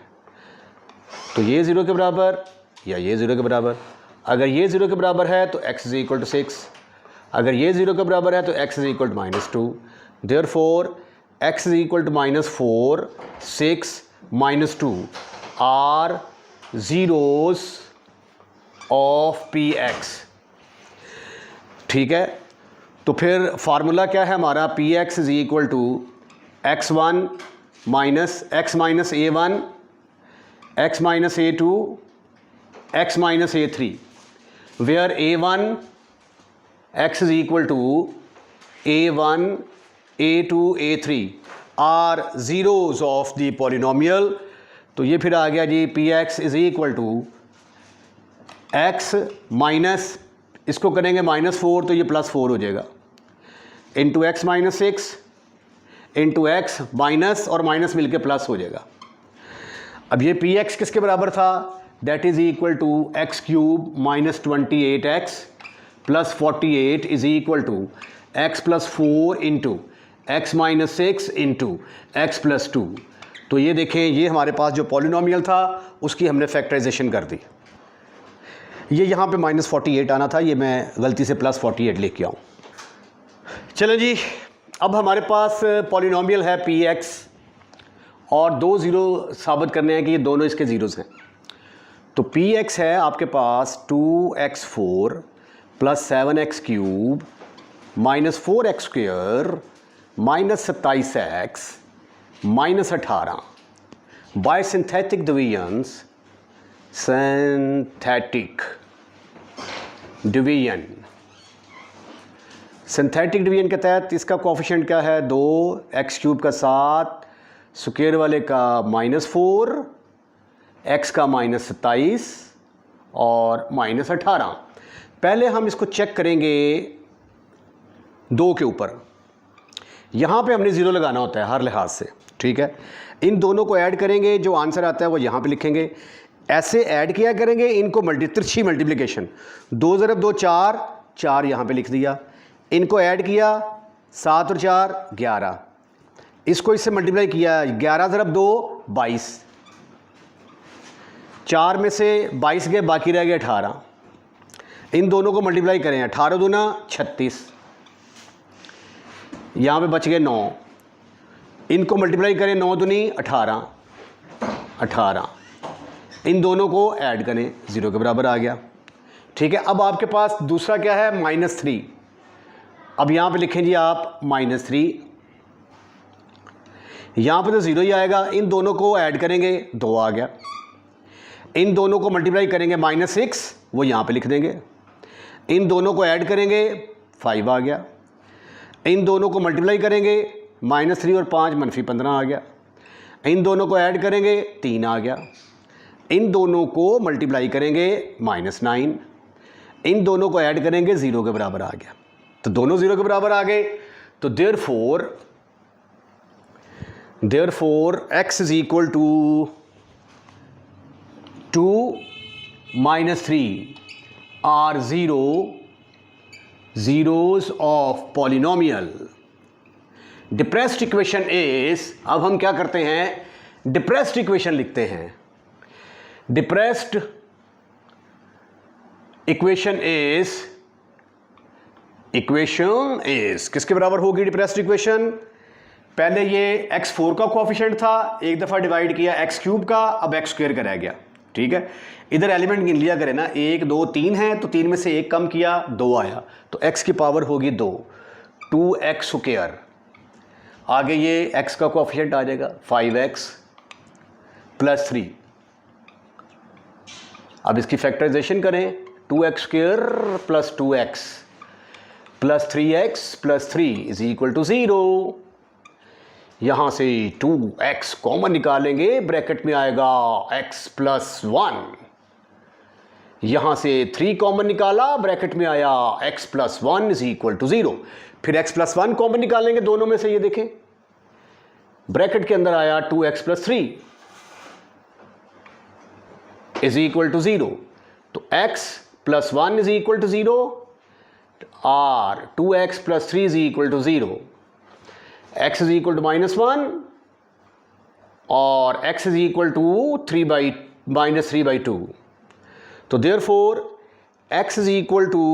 तो ये 0 के बराबर या ये 0 के बराबर। अगर ये 0 के बराबर है तो x इज इक्वल टू 6, अगर ये 0 के बराबर है तो x is equal to -2। Therefore x is equal to -4, 6, -2 are zeros of px। ठीक है, तो फिर फार्मूला क्या है हमारा? px is equal to x1 minus x minus a1 x minus a2 x minus a3 where a1 x is equal to a1 a2 a3 are zeros of the polynomial। तो ये फिर आ गया जी px is equal to x minus, इसको करेंगे -4 तो ये +4 हो जाएगा, into x -6 into x minus और माइनस मिलके प्लस हो जाएगा। अब ये px किसके बराबर था? That is equal to x³ -28x + 48 is equal to x + 4 into x -6 into x + 2। तो ये देखें, ये हमारे पास जो पॉलिनोमियल था उसकी हमने फैक्टराइजेशन कर दी। ये यहाँ पे -48 आना था, ये मैं गलती से +48 लेके आऊँ। चलो जी, अब हमारे पास पॉलिनोमियल है px और दो ज़ीरो साबित करने हैं कि ये दोनों इसके ज़ीरोज़ हैं। तो px है आपके पास 2x4 + 7x³ -4x² -27x -18 bye synthetic divisions, synthetic division, synthetic division के तहत इसका कोफिशिएंट क्या है 2, एक्स क्यूब का 7, स्क्वायर वाले का -4, एक्स का -27 और -18। पहले हम इसको चेक करेंगे 2 के ऊपर। यहाँ पे हमने ज़ीरो लगाना होता है हर लिहाज से, ठीक है। इन दोनों को ऐड करेंगे, जो आंसर आता है वो यहाँ पे लिखेंगे। ऐसे ऐड किया करेंगे इनको, तिरछी मल्टीप्लिकेशन, 2 × 2 4, 4 यहाँ पे लिख दिया। इनको ऐड किया 7 और 4 11, इसको इससे मल्टीप्लाई किया 11 × 2 22, 4 में से 22 गए, बाकी रह गए 18। इन दोनों को मल्टीप्लाई करें, 18 दूना 36, यहाँ पे बच गए 9। इनको मल्टीप्लाई करें 9 दूनी 18, 18। इन दोनों को ऐड करें, 0 के बराबर आ गया, ठीक है। अब आपके पास दूसरा क्या है -3। अब यहाँ पे लिखें जी आप -3, यहाँ पे तो 0 ही आएगा। इन दोनों को ऐड करेंगे, 2 आ गया। इन दोनों को मल्टीप्लाई करेंगे -6, वो यहाँ पे लिख देंगे। इन दोनों को ऐड करेंगे 5 आ गया। इन दोनों को मल्टीप्लाई करेंगे -3 और 5 -15 आ गया। इन दोनों को ऐड करेंगे 3 आ गया। इन दोनों को मल्टीप्लाई करेंगे -9। इन दोनों को ऐड करेंगे 0 के बराबर आ गया। तो दोनों 0 के बराबर आ गए। तो therefore x is equal to 2 - 3 are zeros of polynomial. Depressed equation is, अब हम क्या करते हैं, डिप्रेस्ड इक्वेशन लिखते हैं। डिप्रेस्ड इक्वेशन इज किसके बराबर होगी डिप्रेस्ड इक्वेशन? पहले ये x4 का कोफिशिएंट था, एक दफ़ा डिवाइड किया x³ का, अब x² का रह गया, ठीक है। इधर एलिमेंट गिन लिया करें ना, 1 2 3 है, तो 3 में से 1 कम किया, 2 आया, तो x की पावर होगी 2, 2x²। आगे ये x का कोफिशिएंट आ जाएगा 5x + 3। अब इसकी फैक्टराइजेशन करें, 2x² + 2x + 3x + 3 is equal to 0। यहाँ से 2x कॉमन निकालेंगे, ब्रैकेट में आएगा x + 1। यहाँ से 3 कॉमन निकाला, ब्रैकेट में आया x + 1 इज इक्वल टू 0। फिर x + 1 कॉमन निकालेंगे दोनों में से, ये देखें ब्रैकेट के अंदर आया 2x + 3 इज इक्वल टू 0। तो x + 1 इज इक्वल टू 0 और 2x + 3 is equal to 0। x is equal to -1 और x इज इक्वल टू -3/2। तो therefore x is equal to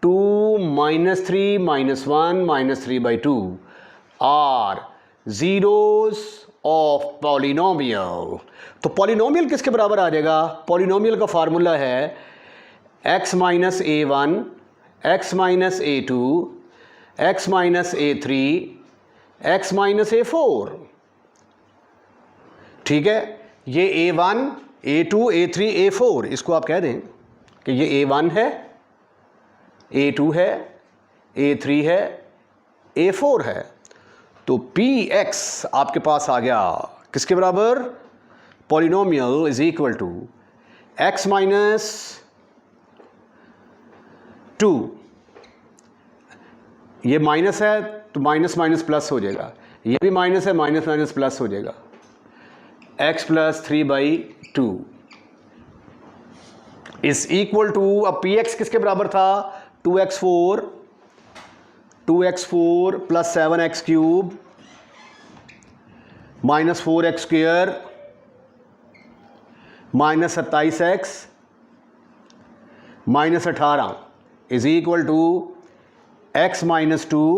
2 - 3 - 1 - 3/2 are zeros of polynomial. तो पॉलिनोमियल किसके बराबर आ जाएगा? पॉलिनोमियल का formula है x - a1 x - a2 x - a3 x - a4, ठीक है। ये a1 a2 a3 a4, इसको आप कह दें कि ये a1 है, a2 है, a3 है, a4 है। तो px आपके पास आ गया किसके बराबर? Polynomial is equal to x - 2, ये माइनस है तो माइनस माइनस प्लस हो जाएगा, ये भी माइनस है, माइनस माइनस प्लस हो जाएगा, x + 3/2 इज इक्वल टू, अब px किसके बराबर था? 2x4 + 7x³ -4x² -27x -18 is equal to x - 2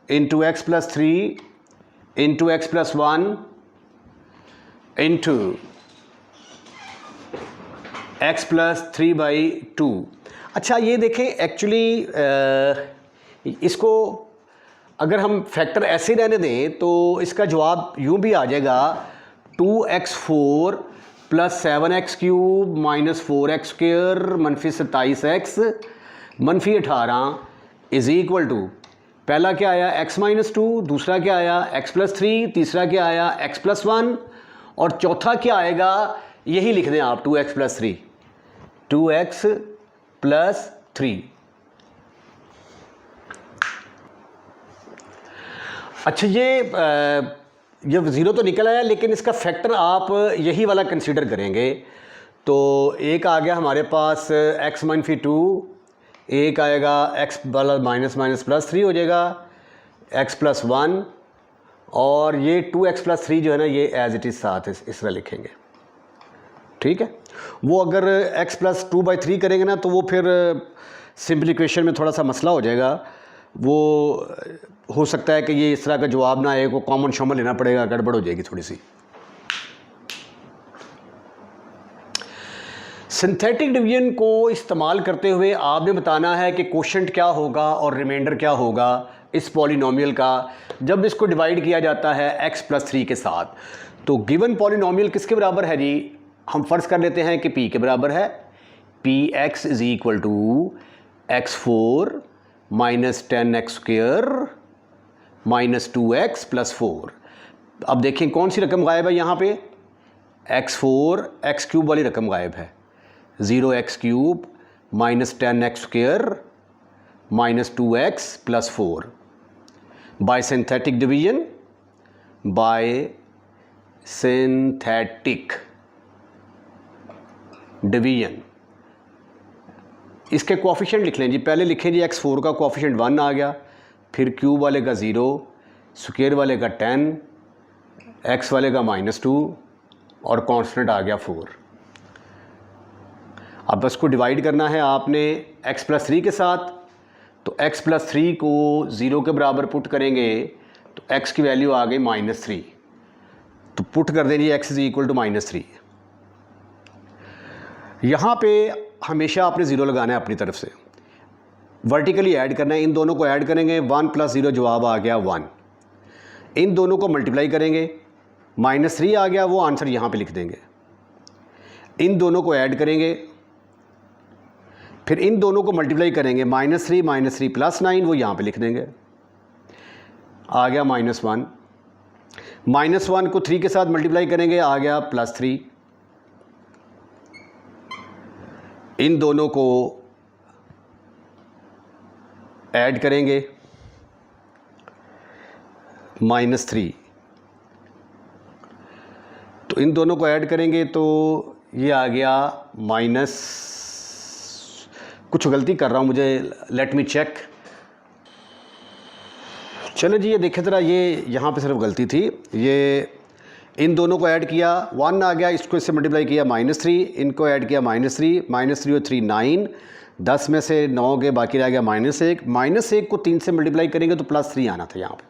into x + 3 into x + 1 into x + 3/2। अच्छा ये देखें, एक्चुअली इसको अगर हम फैक्टर ऐसे रहने दें तो इसका जवाब यूँ भी आ जाएगा 2x4 plus 7x³ minus 4x² मनफी 27x मनफी 18 इज़ इक्वल टू, पहला क्या आया x-2, दूसरा क्या आया x+3, तीसरा क्या आया x+1 और चौथा क्या आएगा, यही लिख दें आप 2x+3, 2x+3। अच्छा ये ज़ीरो तो निकल आया, लेकिन इसका फैक्टर आप यही वाला कंसीडर करेंगे तो एक आ गया हमारे पास x-2, एक आएगा x वाला माइनस प्लस 3 हो जाएगा x+1 और ये 2x+3 जो है ना ये एज इट इज़ साथ इस तरह लिखेंगे। ठीक है, वो अगर x+2/3 करेंगे ना तो वो फिर सिंप्लीफिकेशन में थोड़ा सा मसला हो जाएगा, वो हो सकता है कि ये इस तरह का जवाब ना आए, को कॉमन शामिल लेना पड़ेगा, गड़बड़ हो जाएगी थोड़ी सी। सिंथेटिक डिवीजन को इस्तेमाल करते हुए आपने बताना है कि कोशेंट क्या होगा और रिमाइंडर क्या होगा इस पॉलिनोमियल का जब इसको डिवाइड किया जाता है x+3 के साथ। तो गिवन पॉलिनोमियल किसके बराबर है जी, हम फ़र्ज़ कर लेते हैं कि p के बराबर है, px is equal to x4 minus 10x² minus 2x + 4। अब देखें कौन सी रकम गायब है यहाँ पे, x4 x³ वाली रकम गायब है, 0x³ minus 10x² minus 2x + 4 bye synthetic division, bye synthetic division. इसके कोएफिशिएंट लिख लें जी, पहले लिखें जी x4 का कोएफिशिएंट 1 आ गया, फिर क्यूब वाले का 0, स्क्वायर वाले का 10, x वाले का -2 और कांस्टेंट आ गया 4। अब इसको डिवाइड करना है आपने x+3 के साथ, तो x+3 को 0 के बराबर पुट करेंगे तो x की वैल्यू आ गई -3, तो पुट कर देंगे x इज़ इक्वल टू -3। यहाँ पे हमेशा आपने 0 लगाना है अपनी तरफ से, वर्टिकली ऐड करना है, इन दोनों को ऐड करेंगे 1 + 0 जवाब आ गया 1, इन दोनों को मल्टीप्लाई करेंगे -3 आ गया, वो आंसर यहाँ पे लिख देंगे, इन दोनों को ऐड करेंगे फिर इन दोनों को मल्टीप्लाई करेंगे -3 + 9 वो यहाँ पे लिख देंगे, आ गया -1, -1 को 3 के साथ मल्टीप्लाई करेंगे आ गया +3, इन दोनों को ऐड करेंगे -3, तो इन दोनों को ऐड करेंगे तो ये आ गया कुछ गलती कर रहा हूँ मुझे, लेट मी चेक। चलो जी ये देखें ज़रा, ये यहाँ पे सिर्फ गलती थी, ये इन दोनों को ऐड किया 1 आ गया, इसको इससे मल्टीप्लाई किया -3, इनको ऐड किया -3 और 3 9, 10 में से 9 के बाकी रह गया -1 को 3 से मल्टीप्लाई करेंगे तो +3 आना था यहाँ पे।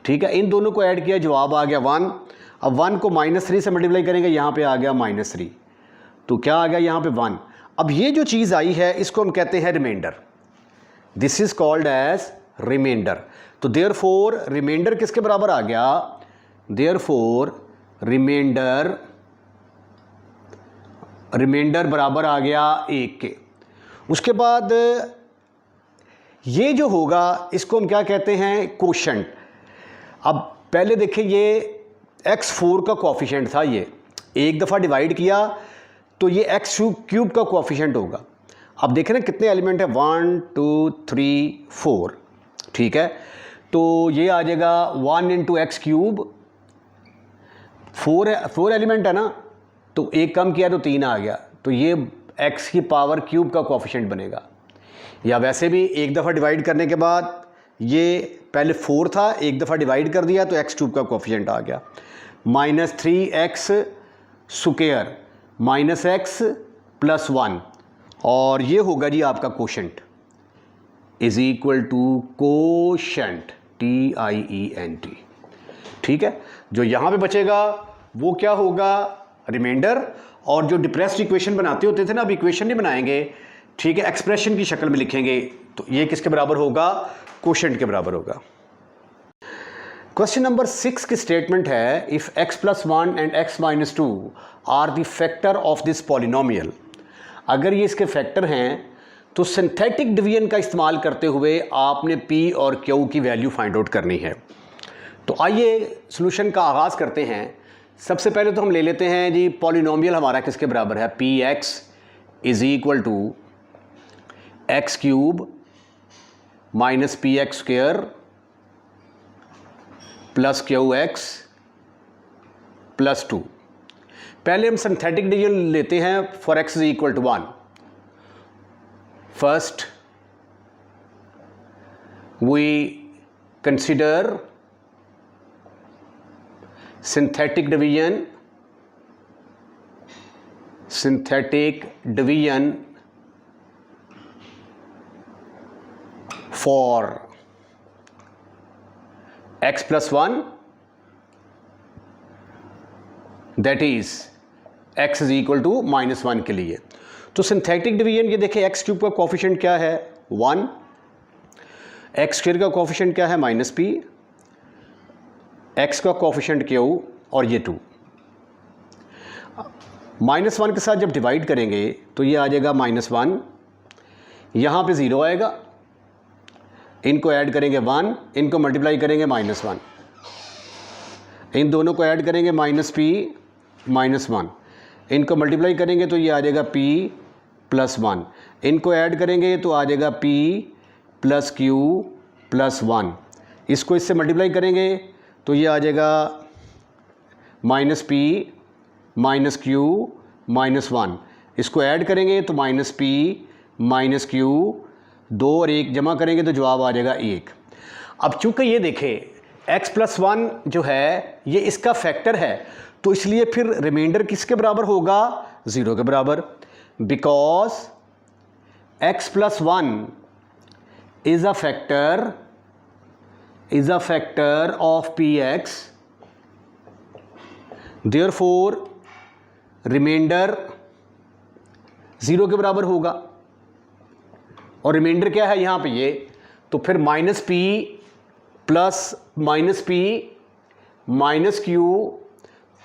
ठीक है, इन दोनों को ऐड किया जवाब आ गया 1, अब 1 को -3 से मल्टीप्लाई करेंगे यहाँ पे आ गया -3, तो क्या आ गया यहाँ पे 1। अब ये जो चीज़ आई है इसको हम कहते हैं remainder, this is called as remainder. तो देयरफॉर रिमाइंडर किसके बराबर आ गया, देयरफॉर रिमाइंडर बराबर आ गया 1 के। उसके बाद ये जो होगा इसको हम क्या कहते हैं, कोशेंट। अब पहले देखिए ये x4 का कोएफिशिएंट था, ये एक दफ़ा डिवाइड किया तो ये x³ का कोएफिशिएंट होगा। अब देखें ना कितने एलिमेंट है, 1 2 3 4, ठीक है, तो ये आ जाएगा 1 × x³, 4 एलिमेंट है ना, तो एक कम किया तो 3 आ गया, तो ये x³ का कोएफिशिएंट बनेगा। या वैसे भी एक दफ़ा डिवाइड करने के बाद ये पहले 4 था, एक दफ़ा डिवाइड कर दिया तो x³ का कोएफिशिएंट आ गया, -3x² -x + 1 और ये होगा जी आपका quotient, is equal to quotient, TIENT। ठीक है, जो यहाँ पे बचेगा वो क्या होगा, रिमाइंडर। और जो डिप्रेस्ड इक्वेशन बनाते होते थे ना, अब इक्वेशन नहीं बनाएंगे, ठीक है, एक्सप्रेशन की शक्ल में लिखेंगे, तो ये किसके बराबर होगा, कोशेंट के बराबर होगा। क्वेश्चन नंबर 6 की स्टेटमेंट है if x plus 1 and x minus 2 are the factor of this polynomial. अगर ये इसके फैक्टर हैं तो सिंथेटिक डिवीजन का इस्तेमाल करते हुए आपने p और q की वैल्यू फाइंड आउट करनी है। तो आइए सॉल्यूशन का आगाज़ करते हैं। सबसे पहले तो हम ले लेते हैं जी पॉलिनोमियल हमारा किसके बराबर है, px is equal to x cube minus p x square plus q x plus 2। पहले हम सिंथेटिक डिवीजन लेते हैं for x is equal to 1। First we consider synthetic division for x plus 1 that is x is equal to minus 1 के लिए। तो synthetic division ये देखें, x cube का कोफिशिएंट क्या है 1, एक्स स्क्वायर का कोफिशिएंट क्या है माइनस पी, एक्स का कोफिशिएंट क्यू और ये 2। -1 के साथ जब डिवाइड करेंगे तो ये आ जाएगा -1, यहाँ पे 0 आएगा, इनको ऐड करेंगे 1, इनको मल्टीप्लाई करेंगे -1, इन दोनों को ऐड करेंगे -p -1, इनको मल्टीप्लाई करेंगे तो ये आ जाएगा p प्लस 1, इनको ऐड करेंगे तो आ जाएगा p प्लस q प्लस 1, इसको इससे मल्टीप्लाई करेंगे तो ये आ जाएगा -p माइनस q माइनस 1, इसको ऐड करेंगे तो -p माइनस q, 2 और 1 जमा करेंगे तो जवाब आ जाएगा 1। अब चूंकि ये देखें x प्लस 1 जो है ये इसका फैक्टर है तो इसलिए फिर रिमाइंडर किसके बराबर होगा, 0 के बराबर, because x plus 1 is a factor of px, therefore remainder 0 के बराबर होगा। और रिमाइंडर क्या है यहाँ पे ये, तो फिर -p plus -p minus q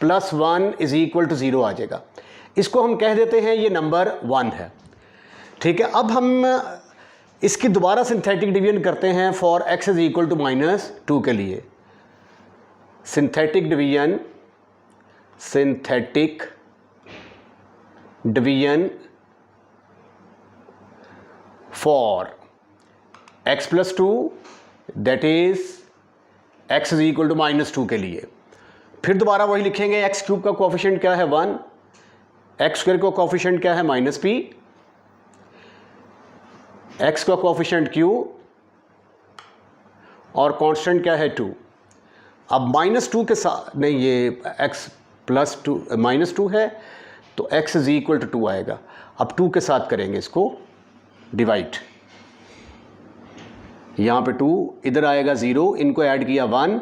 plus 1 is equal to 0 आ जाएगा। इसको हम कह देते हैं ये नंबर 1 है, ठीक है। अब हम इसकी दोबारा सिंथेटिक डिवीजन करते हैं for x is equal to -2 के लिए। Synthetic division for x plus 2 that is x is equal to -2 के लिए। फिर दोबारा वही लिखेंगे, एक्स क्यूब का कोफिशिएंट क्या है 1, एक्स स्क्वायर का कोफिशिएंट क्या है -p, एक्स का कोफिशिएंट q और कांस्टेंट क्या है 2। अब -2 के साथ नहीं, ये x प्लस 2 -2 है तो x इज इक्वल टू 2 आएगा। अब 2 के साथ करेंगे इसको डिवाइड, यहाँ पे 2, इधर आएगा 0, इनको ऐड किया 1,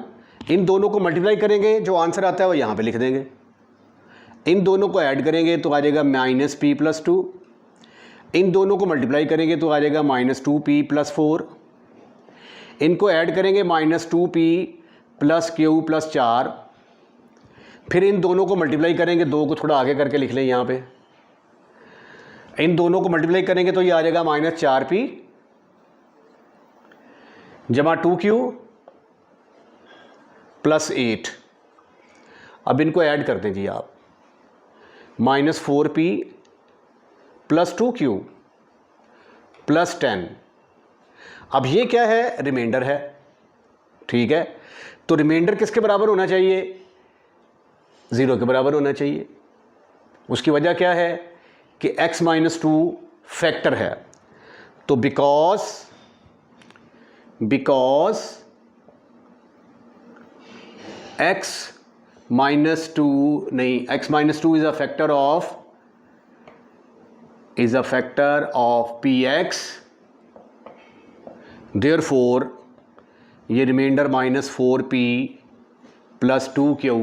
इन दोनों को मल्टीप्लाई करेंगे, जो आंसर आता है वो यहाँ पे लिख देंगे, इन दोनों को ऐड करेंगे तो आ जाएगा -p प्लस 2, इन दोनों को मल्टीप्लाई करेंगे तो आ जाएगा -2p प्लस 4, इनको ऐड करेंगे -2p प्लस q प्लस 4, फिर इन दोनों को मल्टीप्लाई करेंगे, 2 को थोड़ा आगे करके लिख लें यहाँ पे, इन दोनों को मल्टीप्लाई करेंगे तो ये आ जाएगा -4p जमा 2q प्लस 8। अब इनको ऐड कर दें जी आप, -4p प्लस 2q प्लस 10। अब ये क्या है, रिमाइंडर है, ठीक है। तो रिमाइंडर किसके बराबर होना चाहिए, 0 के बराबर होना चाहिए। उसकी वजह क्या है कि x माइनस 2 फैक्टर है, तो बिकॉज x माइनस 2 नहीं, x minus 2 is a factor of px, therefore ये reminder -4p plus 2q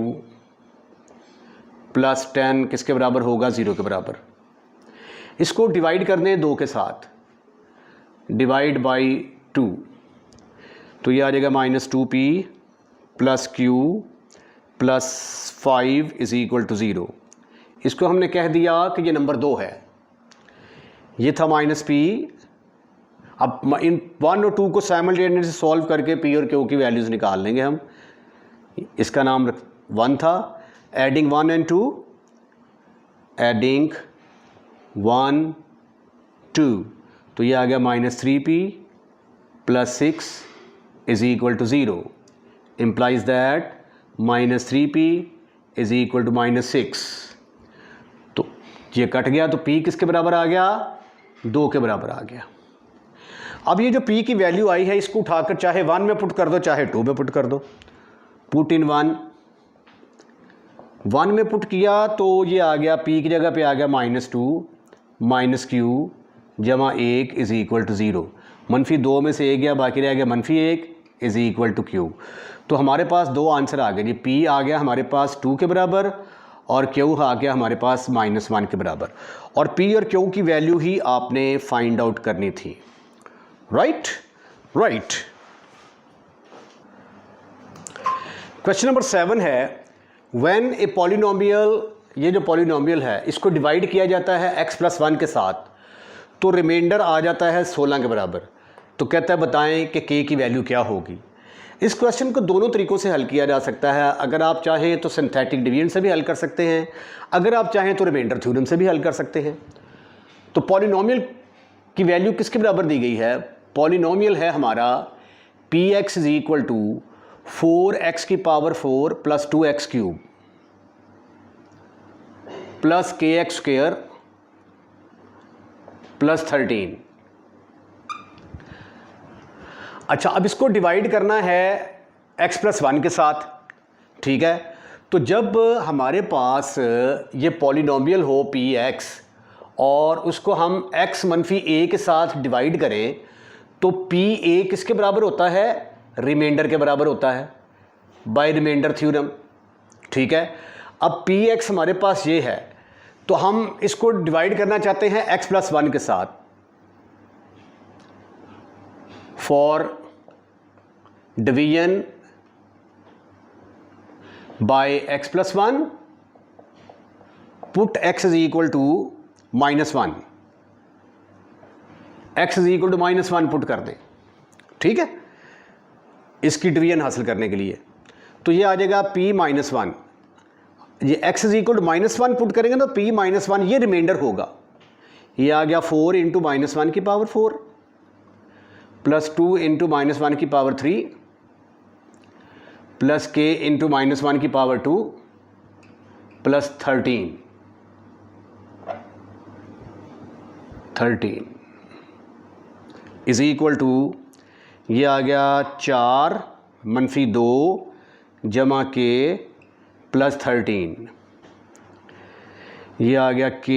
plus 10 किसके बराबर होगा, 0 के बराबर। इसको डिवाइड कर दें 2 के साथ, डिवाइड बाई 2, तो ये आ जाएगा -2p plus q plus 5 is equal to 0। इसको हमने कह दिया कि ये नंबर 2 है, ये था माइनस पी। अब इन 1 और 2 को साइमल्टेनियसली सॉल्व करके पी और क्यू की वैल्यूज़ निकाल लेंगे हम। इसका नाम 1 था, एडिंग 1 एंड 2, एडिंग 1 2, तो ये आ गया minus 3p plus 6 is equal to 0, implies that minus 3p is equal to minus 6। तो ये कट गया, तो p किसके बराबर आ गया? 2 के बराबर आ गया। अब ये जो p की वैल्यू आई है, इसको उठाकर चाहे 1 में पुट कर दो चाहे 2 में पुट कर दो। पुट इन 1 में पुट किया तो ये आ गया, p की जगह पे आ गया माइनस 2 माइनस क्यू जमा 1 इज़ इक्वल टू 0। मनफी 2 में से 1 गया, बाकी रह गया मनफी 1 इज़ इक्वल टू क्यू। तो हमारे पास 2 आंसर आ गए जी। p आ गया हमारे पास 2 के बराबर और q आ गया हमारे पास माइनस 1 के बराबर। और p और q की वैल्यू ही आपने फाइंड आउट करनी थी। राइट। क्वेश्चन नंबर 7 है, व्हेन ए पॉलिनोमियल, ये जो पॉलिनोमियल है इसको डिवाइड किया जाता है x प्लस 1 के साथ, तो रिमाइंडर आ जाता है 16 के बराबर। तो कहता है बताएं कि k की वैल्यू क्या होगी। इस क्वेश्चन को दोनों तरीक़ों से हल किया जा सकता है। अगर आप चाहें तो सिंथेटिक डिवीजन से भी हल कर सकते हैं, अगर आप चाहें तो रिमाइंडर थ्योरम से भी हल कर सकते हैं। तो पॉलिनोमियल की वैल्यू किसके बराबर दी गई है? पॉलिनोमियल है हमारा px is equal to 4x की power 4 plus 2x cube plus kx square plus 13। अच्छा, अब इसको डिवाइड करना है x प्लस 1 के साथ, ठीक है। तो जब हमारे पास ये पॉलिनोमियल हो px और उसको हम x मनफी a के साथ डिवाइड करें तो pa किसके बराबर होता है? रिमाइंडर के बराबर होता है बाय रिमाइंडर थ्योरम, ठीक है। अब px हमारे पास ये है, तो हम इसको डिवाइड करना चाहते हैं x प्लस 1 के साथ। For division by x plus 1 put x is equal to minus 1, x is equal to minus 1 put कर दें, ठीक है, इसकी डिवीजन हासिल करने के लिए। तो ये आ जाएगा p माइनस 1, ये x is equal to minus 1 put करेंगे तो p माइनस 1 ये रिमाइंडर होगा। ये आ गया 4 इंटू माइनस 1 की पावर 4 प्लस 2 इंटू माइनस 1 की power 3 plus k into minus 1 की power 2 plus 13 is equal to, ये आ गया 4 मनफी 2 जमा k प्लस 13, ये आ गया k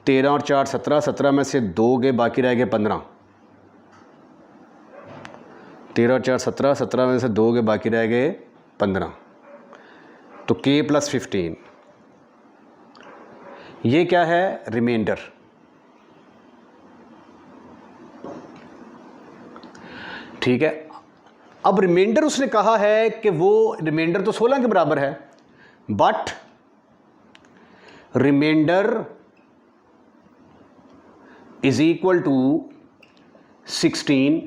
13 और 4 17, 17 में से 2 गए बाकी रह गए 15, 13 और 4 17, 17 में से 2 गए बाकी रह गए 15, तो k प्लस 15, ये क्या है? रिमाइंडर। ठीक है। अब रिमाइंडर उसने कहा है कि वो रिमाइंडर तो 16 के बराबर है, but remainder is equal to 16,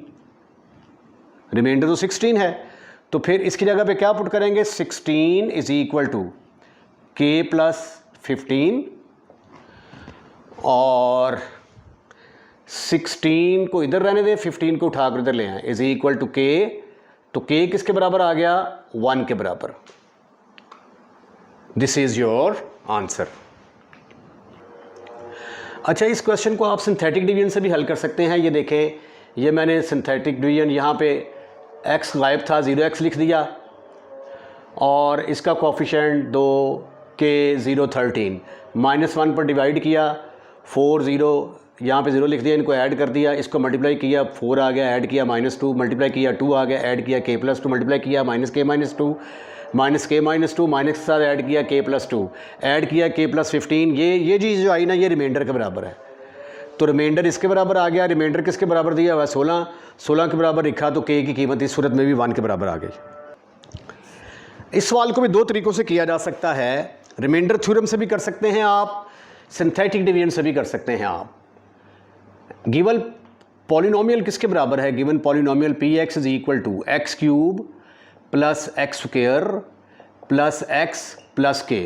remainder तो 16 है, तो फिर इसकी जगह पे क्या पुट करेंगे? 16 is equal to k plus 15 और 16 को इधर रहने दें, 15 को उठाकर इधर ले आए, इज इक्वल टू k, तो k किसके बराबर आ गया? 1 के बराबर। This is your answer. अच्छा, इस क्वेश्चन को आप सिंथेटिक डिवीजन से भी हल कर सकते हैं। ये देखें, ये मैंने सिंथेटिक डिवीजन, यहाँ पे x गायब था, 0x लिख दिया और इसका कोफिशिएंट 2 k 0 13 माइनस 1 पर डिवाइड किया, 4 0 यहाँ पे 0 लिख दिया, इनको ऐड कर दिया, इसको मल्टीप्लाई किया, 4 आ गया, ऐड किया माइनस 2, मल्टीप्लाई किया 2 आ गया, ऐड किया k प्लस 2, मल्टीप्लाई किया minus k minus 2, minus k minus 2, minus के साथ ऐड किया k प्लस 2, ऐड किया k प्लस 15, ये चीज़ जो आई ना ये रिमाइंडर के बराबर है। तो रिमाइंडर इसके बराबर आ गया। रिमाइंडर किसके बराबर दिया हुआ है? 16 के बराबर लिखा, तो k की कीमत इस सूरत में भी 1 के बराबर आ गई। इस सवाल को भी दो तरीक़ों से किया जा सकता है, रिमाइंडर थ्योरम से भी कर सकते हैं आप, सिंथेटिक डिवीजन से भी कर सकते हैं आप। गिवन पॉलिनोमियल किसके बराबर है? Given polynomial p x is equal to x cube plus x square plus x plus k.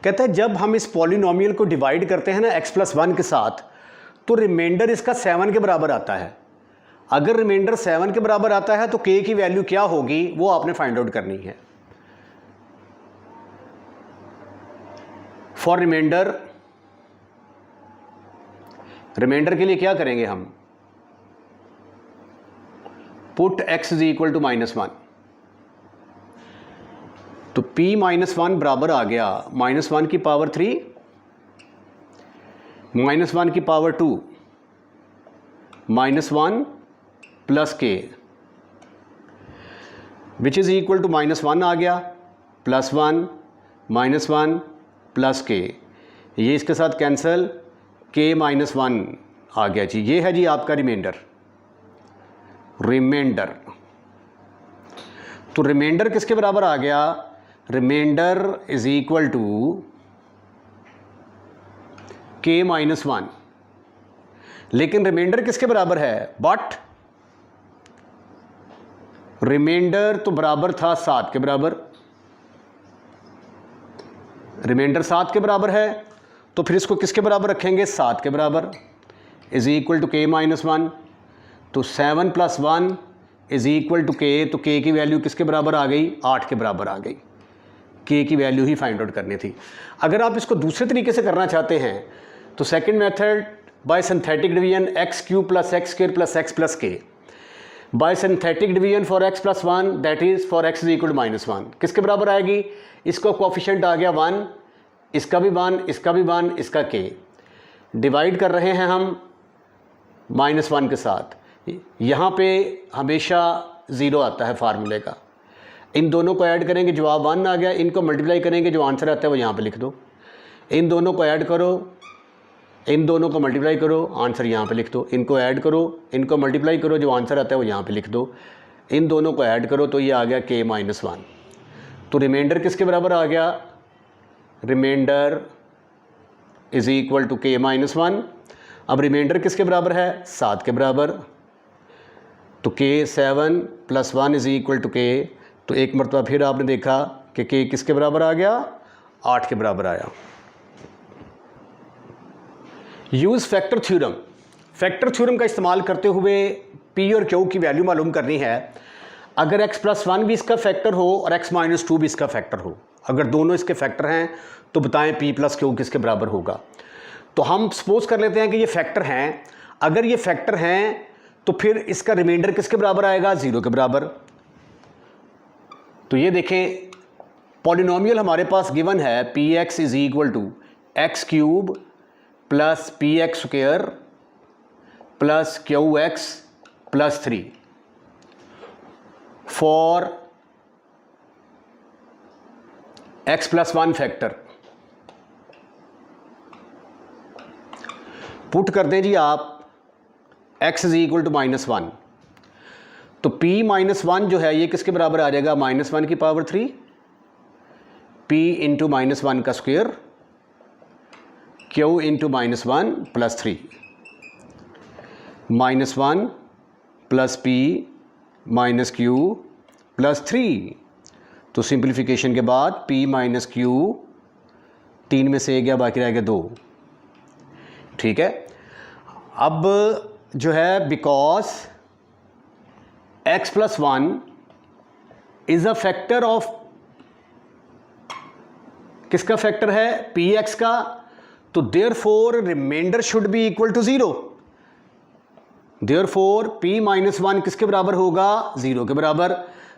कहते हैं जब हम इस पॉलिनोमियल को डिवाइड करते हैं ना एक्स प्लस वन के साथ, तो रिमाइंडर इसका 7 के बराबर आता है। अगर रिमाइंडर 7 के बराबर आता है तो के की वैल्यू क्या होगी वो आपने फाइंड आउट करनी है। फॉर रिमाइंडर के लिए क्या करेंगे हम? Put x is equal to -1, तो p -1 बराबर आ गया -1 की पावर 3 -1 की पावर 2 -1 प्लस के, विच इज इक्वल टू -1 आ गया, +1 -1 प्लस के, ये इसके साथ कैंसिल, k -1 आ गया जी। ये है जी आपका रिमाइंडर। तो रिमाइंडर किसके बराबर आ गया? Reminder is equal to k -1। लेकिन रिमाइंडर किसके बराबर है? बट रिमाइंडर तो बराबर था 7 के बराबर, रिमाइंडर 7 के बराबर है, तो फिर इसको किसके बराबर रखेंगे? 7 के बराबर, इज इक्वल टू k -1। तो 7 + 1 इज इक्वल टू k, तो k की वैल्यू किसके बराबर आ गई? 8 के बराबर आ गई। k की वैल्यू ही फाइंड आउट करनी थी। अगर आप इसको दूसरे तरीके से करना चाहते हैं तो second method by synthetic division x³ + x² + x + k, by synthetic division for x + 1 that is for x is equal to -1, किसके बराबर आएगी? इसको कोफिशिएंट आ गया 1, इसका भी 1, इसका भी 1, इसका k, डिवाइड कर रहे हैं हम -1 के साथ। यहाँ पे हमेशा 0 आता है फार्मूले का। इन दोनों को ऐड करेंगे, जवाब 1 आ गया। इनको मल्टीप्लाई करेंगे, जो आंसर आता है वो यहाँ पे लिख दो। इन दोनों को ऐड करो, इन दोनों को मल्टीप्लाई करो, आंसर यहाँ पे लिख दो। इनको ऐड करो, इनको मल्टीप्लाई करो, जो आंसर आता है वो यहाँ पे लिख दो। इन दोनों को ऐड करो तो ये आ गया k -1। तो रिमाइंडर किसके बराबर आ गया? Reminder is equal to k -1। अब रिमाइंडर किसके बराबर है? 7 के बराबर, तो k 7 + 1 is equal to k। तो एक मरतबा फिर आपने देखा कि k किसके बराबर आ गया? 8 के बराबर आया। Use factor theorem. Factor theorem का इस्तेमाल करते हुए p और q की वैल्यू मालूम करनी है। अगर x + 1 भी इसका फैक्टर हो और x - 2 भी इसका फैक्टर हो, अगर दोनों इसके फैक्टर हैं तो बताएं p + q किसके बराबर होगा। तो हम सपोज कर लेते हैं कि ये फैक्टर हैं। अगर ये फैक्टर हैं तो फिर इसका रिमाइंडर किसके बराबर आएगा? 0 के बराबर। तो ये देखें, पॉलिनोमियल हमारे पास गिवन है px is equal to x³ plus px² plus qx plus 3 for x + 1 factor. Put कर दें जी आप x इज इक्वल टू -1, तो p -1 जो है ये किसके बराबर आ जाएगा? -1 की पावर 3 p इंटू -1 का square q into -1 plus 3 -1 plus p minus q plus 3। तो सिंप्लीफिकेशन के बाद p माइनस q, 3 में से 1 गया, बाकी रह गया 2। ठीक है। अब जो है because x + 1 is a factor of, किसका फैक्टर है? px का। तो therefore remainder should be equal to 0। Therefore p - 1 किसके बराबर होगा? 0 के बराबर।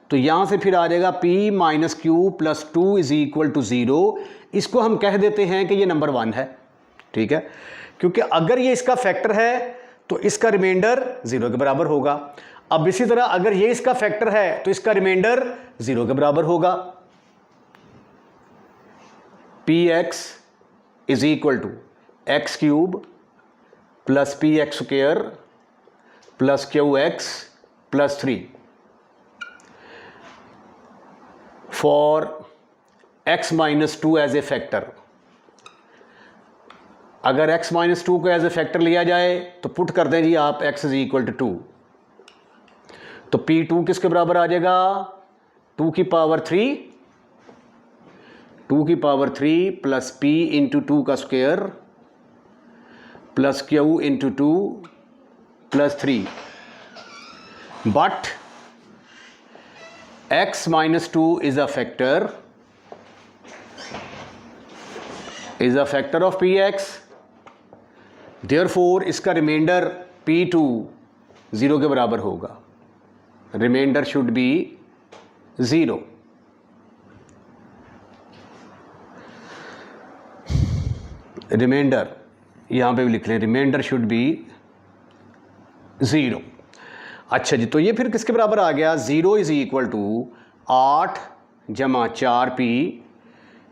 तो यहां से फिर आ जाएगा p - q plus 2 is equal to 0। इसको हम कह देते हैं कि ये नंबर 1 है। ठीक है, क्योंकि अगर ये इसका फैक्टर है तो इसका रिमाइंडर 0 के बराबर होगा। अब इसी तरह अगर ये इसका फैक्टर है तो इसका रिमाइंडर 0 के बराबर होगा। px is equal to x³ plus px² plus qx plus 3। For x minus two as a factor. अगर x माइनस टू को एज ए फैक्टर लिया जाए तो पुट कर दें जी आप x इज इक्वल टू 2, तो P2 किसके बराबर आ जाएगा? 2 की पावर 3, 2 की पावर 3 प्लस P इंटू 2 का square plus Q into 2 plus 3, but x minus 2 is a factor of Px, therefore इसका रिमाइंडर P2 0 के बराबर होगा, रिमाइंडर शुड बी 0। रिमाइंडर यहाँ पे भी लिख लें, रिमाइंडर शुड बी 0। अच्छा जी, तो ये फिर किसके बराबर आ गया? 0 इज इक्वल टू 8 जमा 4P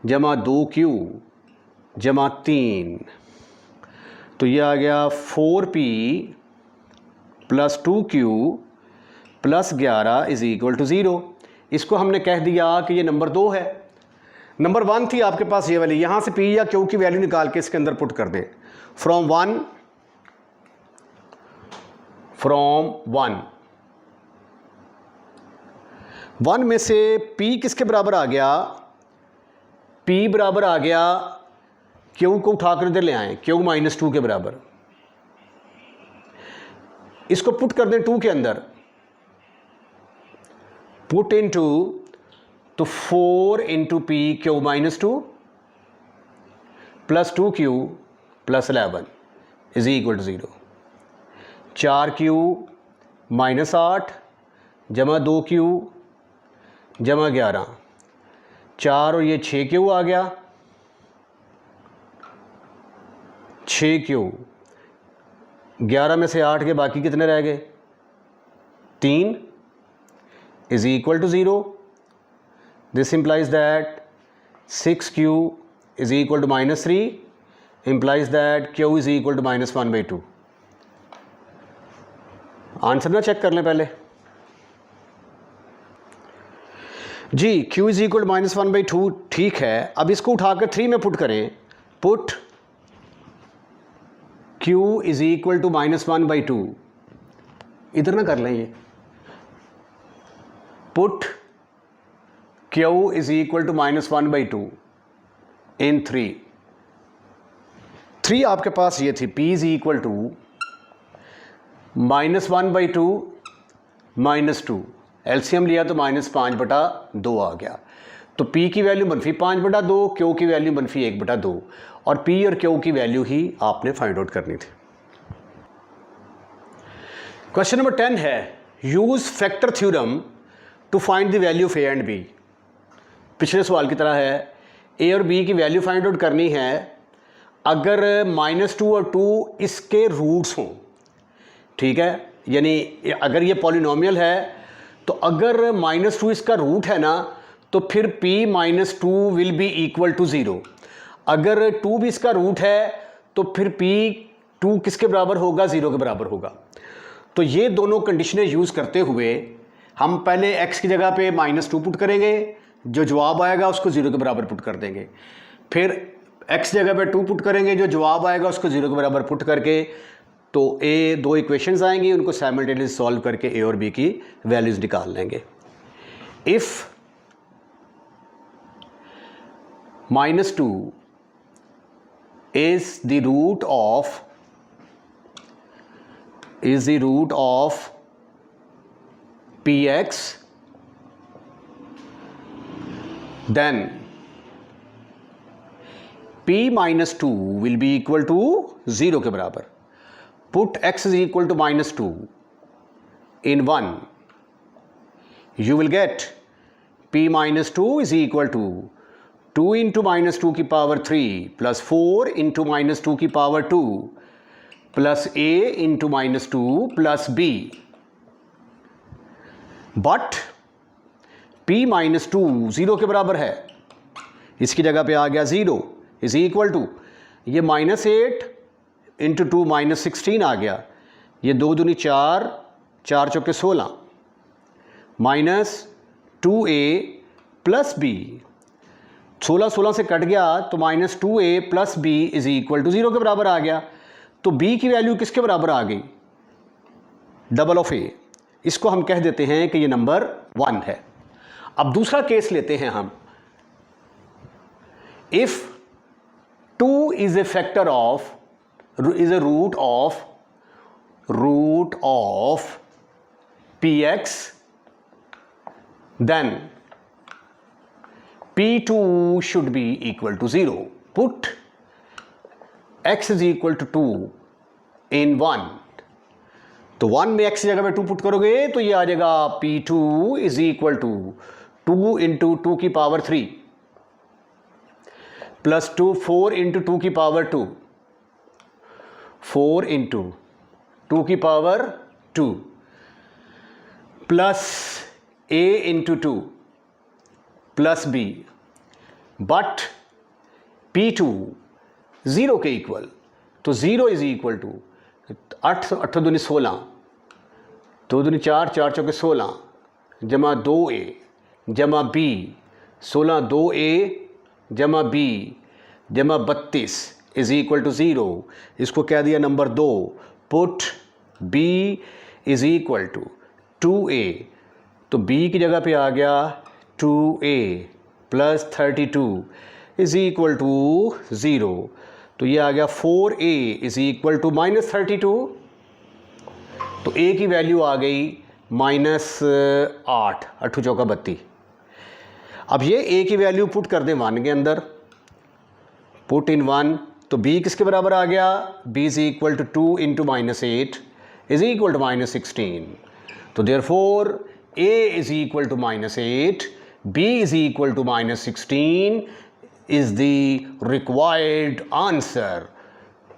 जमा 2Q जमा 3, तो ये आ गया 4P plus 2Q plus 11 is equal to 0। इसको हमने कह दिया कि ये नंबर 2 है। नंबर 1 थी आपके पास ये वाली, यहाँ से P या Q की वैल्यू निकाल के इसके अंदर पुट कर दें। फ्रॉम वन में से P किसके बराबर आ गया? P बराबर आ गया, Q को उठाकर इधर ले आए, Q माइनस 2 के बराबर। इसको पुट कर दें 2 के अंदर, पुट इनटू, तो 4 into P Q minus 2 plus 2Q plus 11 is equal to 0। 4Q minus 8 जमा 2Q जमा 11, 4 और ये 6Q आ गया, 6Q, 11 में से 8 के बाकी कितने रह गए? 3 is equal to 0। This implies that 6Q is equal to minus 3 implies that Q is equal to minus 1/2। Answer ना चेक कर लें पहले जी। Q is equal to minus 1/2 ठीक है। अब इसको उठाकर 3 में पुट करें, put Q is equal to minus 1/2, इधर ना कर लें ये, put Q is equal to minus 1/2 in 3 आपके पास ये थी, P is equal to minus 1/2 minus 2, LCM लिया तो -5/2 आ गया। तो P की वैल्यू मनफी 5/2, Q की वैल्यू मनफी 1/2, और P और Q की वैल्यू ही आपने फाइंड आउट करनी थी। क्वेश्चन नंबर 10 है, use factor theorem to find the value of A and B। पिछले सवाल की तरह है, A और B की वैल्यू फाइंड आउट करनी है अगर -2 और 2 इसके रूट्स हों, ठीक है, यानी अगर ये पॉलिनोमियल है तो अगर -2 इसका रूट है ना तो फिर P - 2 will be equal to 0। अगर 2 भी इसका रूट है तो फिर P2 किसके बराबर होगा? 0 के बराबर होगा। तो ये दोनों कंडीशनें यूज़ करते हुए हम पहले x की जगह पे -2 पुट करेंगे, जो जवाब आएगा उसको 0 के बराबर पुट कर देंगे, फिर x जगह पे 2 पुट करेंगे, जो जवाब आएगा उसको 0 के बराबर पुट करके, तो ए दो इक्वेशंस आएंगी, उनको साइमल्टेनियसली सॉल्व करके A और B की वैल्यूज़ निकाल लेंगे। If -2 is the root of Px, then P - 2 will be equal to 0 के बराबर। Put x is equal to -2 in 1, you will get P - 2 is equal to 2 into -2 की power 3 plus 4 into -2 की power 2 plus A into -2 plus B, but P - 2 0 के बराबर है, इसकी जगह पे आ गया 0 इज इक्वल टू, ये -8 इंटू 2 -16 आ गया, ये 2 दूनी 4, 4 चौके 16, -2A प्लस बी, 16 से कट गया तो -2a plus b is equal to 0 के बराबर आ गया। तो b की वैल्यू किसके बराबर आ गई? Double of a। इसको हम कह देते हैं कि ये नंबर 1 है। अब दूसरा केस लेते हैं हम। If 2 is a factor of, is a root of px, then p2 should be equal to 0. Put x is equal to 2 in 1. तो 1 में x की जगह पे 2 पुट करोगे तो ये आ जाएगा p2 is equal to 2 into 2 की पावर 3 प्लस 4 into 2 की पावर 2, 4 into 2 की power 2 plus a into 2 plus b, but p2 0 के इक्वल। तो 0 इज इक्वल टू 8 8 दूनी 16, 2 दूनी 4, 4 चौके 16 जमा 2a जमा b, 16 2a जमा b जमा 32 इज इक्वल टू 0। इसको कह दिया number 2। Put b is equal to 2a, तो b की जगह पे आ गया 2a plus 32 is equal to 0। तो ये आ गया 4a इज इक्वल टू -32। तो a की वैल्यू आ गई -8, 8 चौका 32। अब ये a की वैल्यू पुट कर दें 1 के अंदर, पुट इन 1, तो b किसके बराबर आ गया? b is equal to 2 into -8 is equal to -16। तो therefore a is equal to -8, b is equal to -16 is the required answer.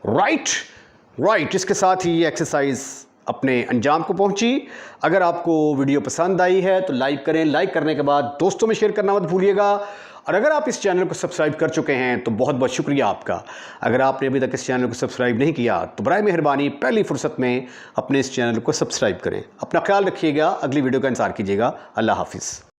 right। इसके साथ ही ये एक्सरसाइज अपने अंजाम को पहुंची। अगर आपको वीडियो पसंद आई है तो लाइक करें, लाइक करने के बाद दोस्तों में शेयर करना मत भूलिएगा। और अगर आप इस चैनल को सब्सक्राइब कर चुके हैं तो बहुत बहुत शुक्रिया आपका। अगर आपने अभी तक इस चैनल को सब्सक्राइब नहीं किया तो बराए मेहरबानी पहली फुर्सत में अपने इस चैनल को सब्सक्राइब करें। अपना ख्याल रखिएगा, अगली वीडियो का इंतजार कीजिएगा। अल्लाह हाफिज़।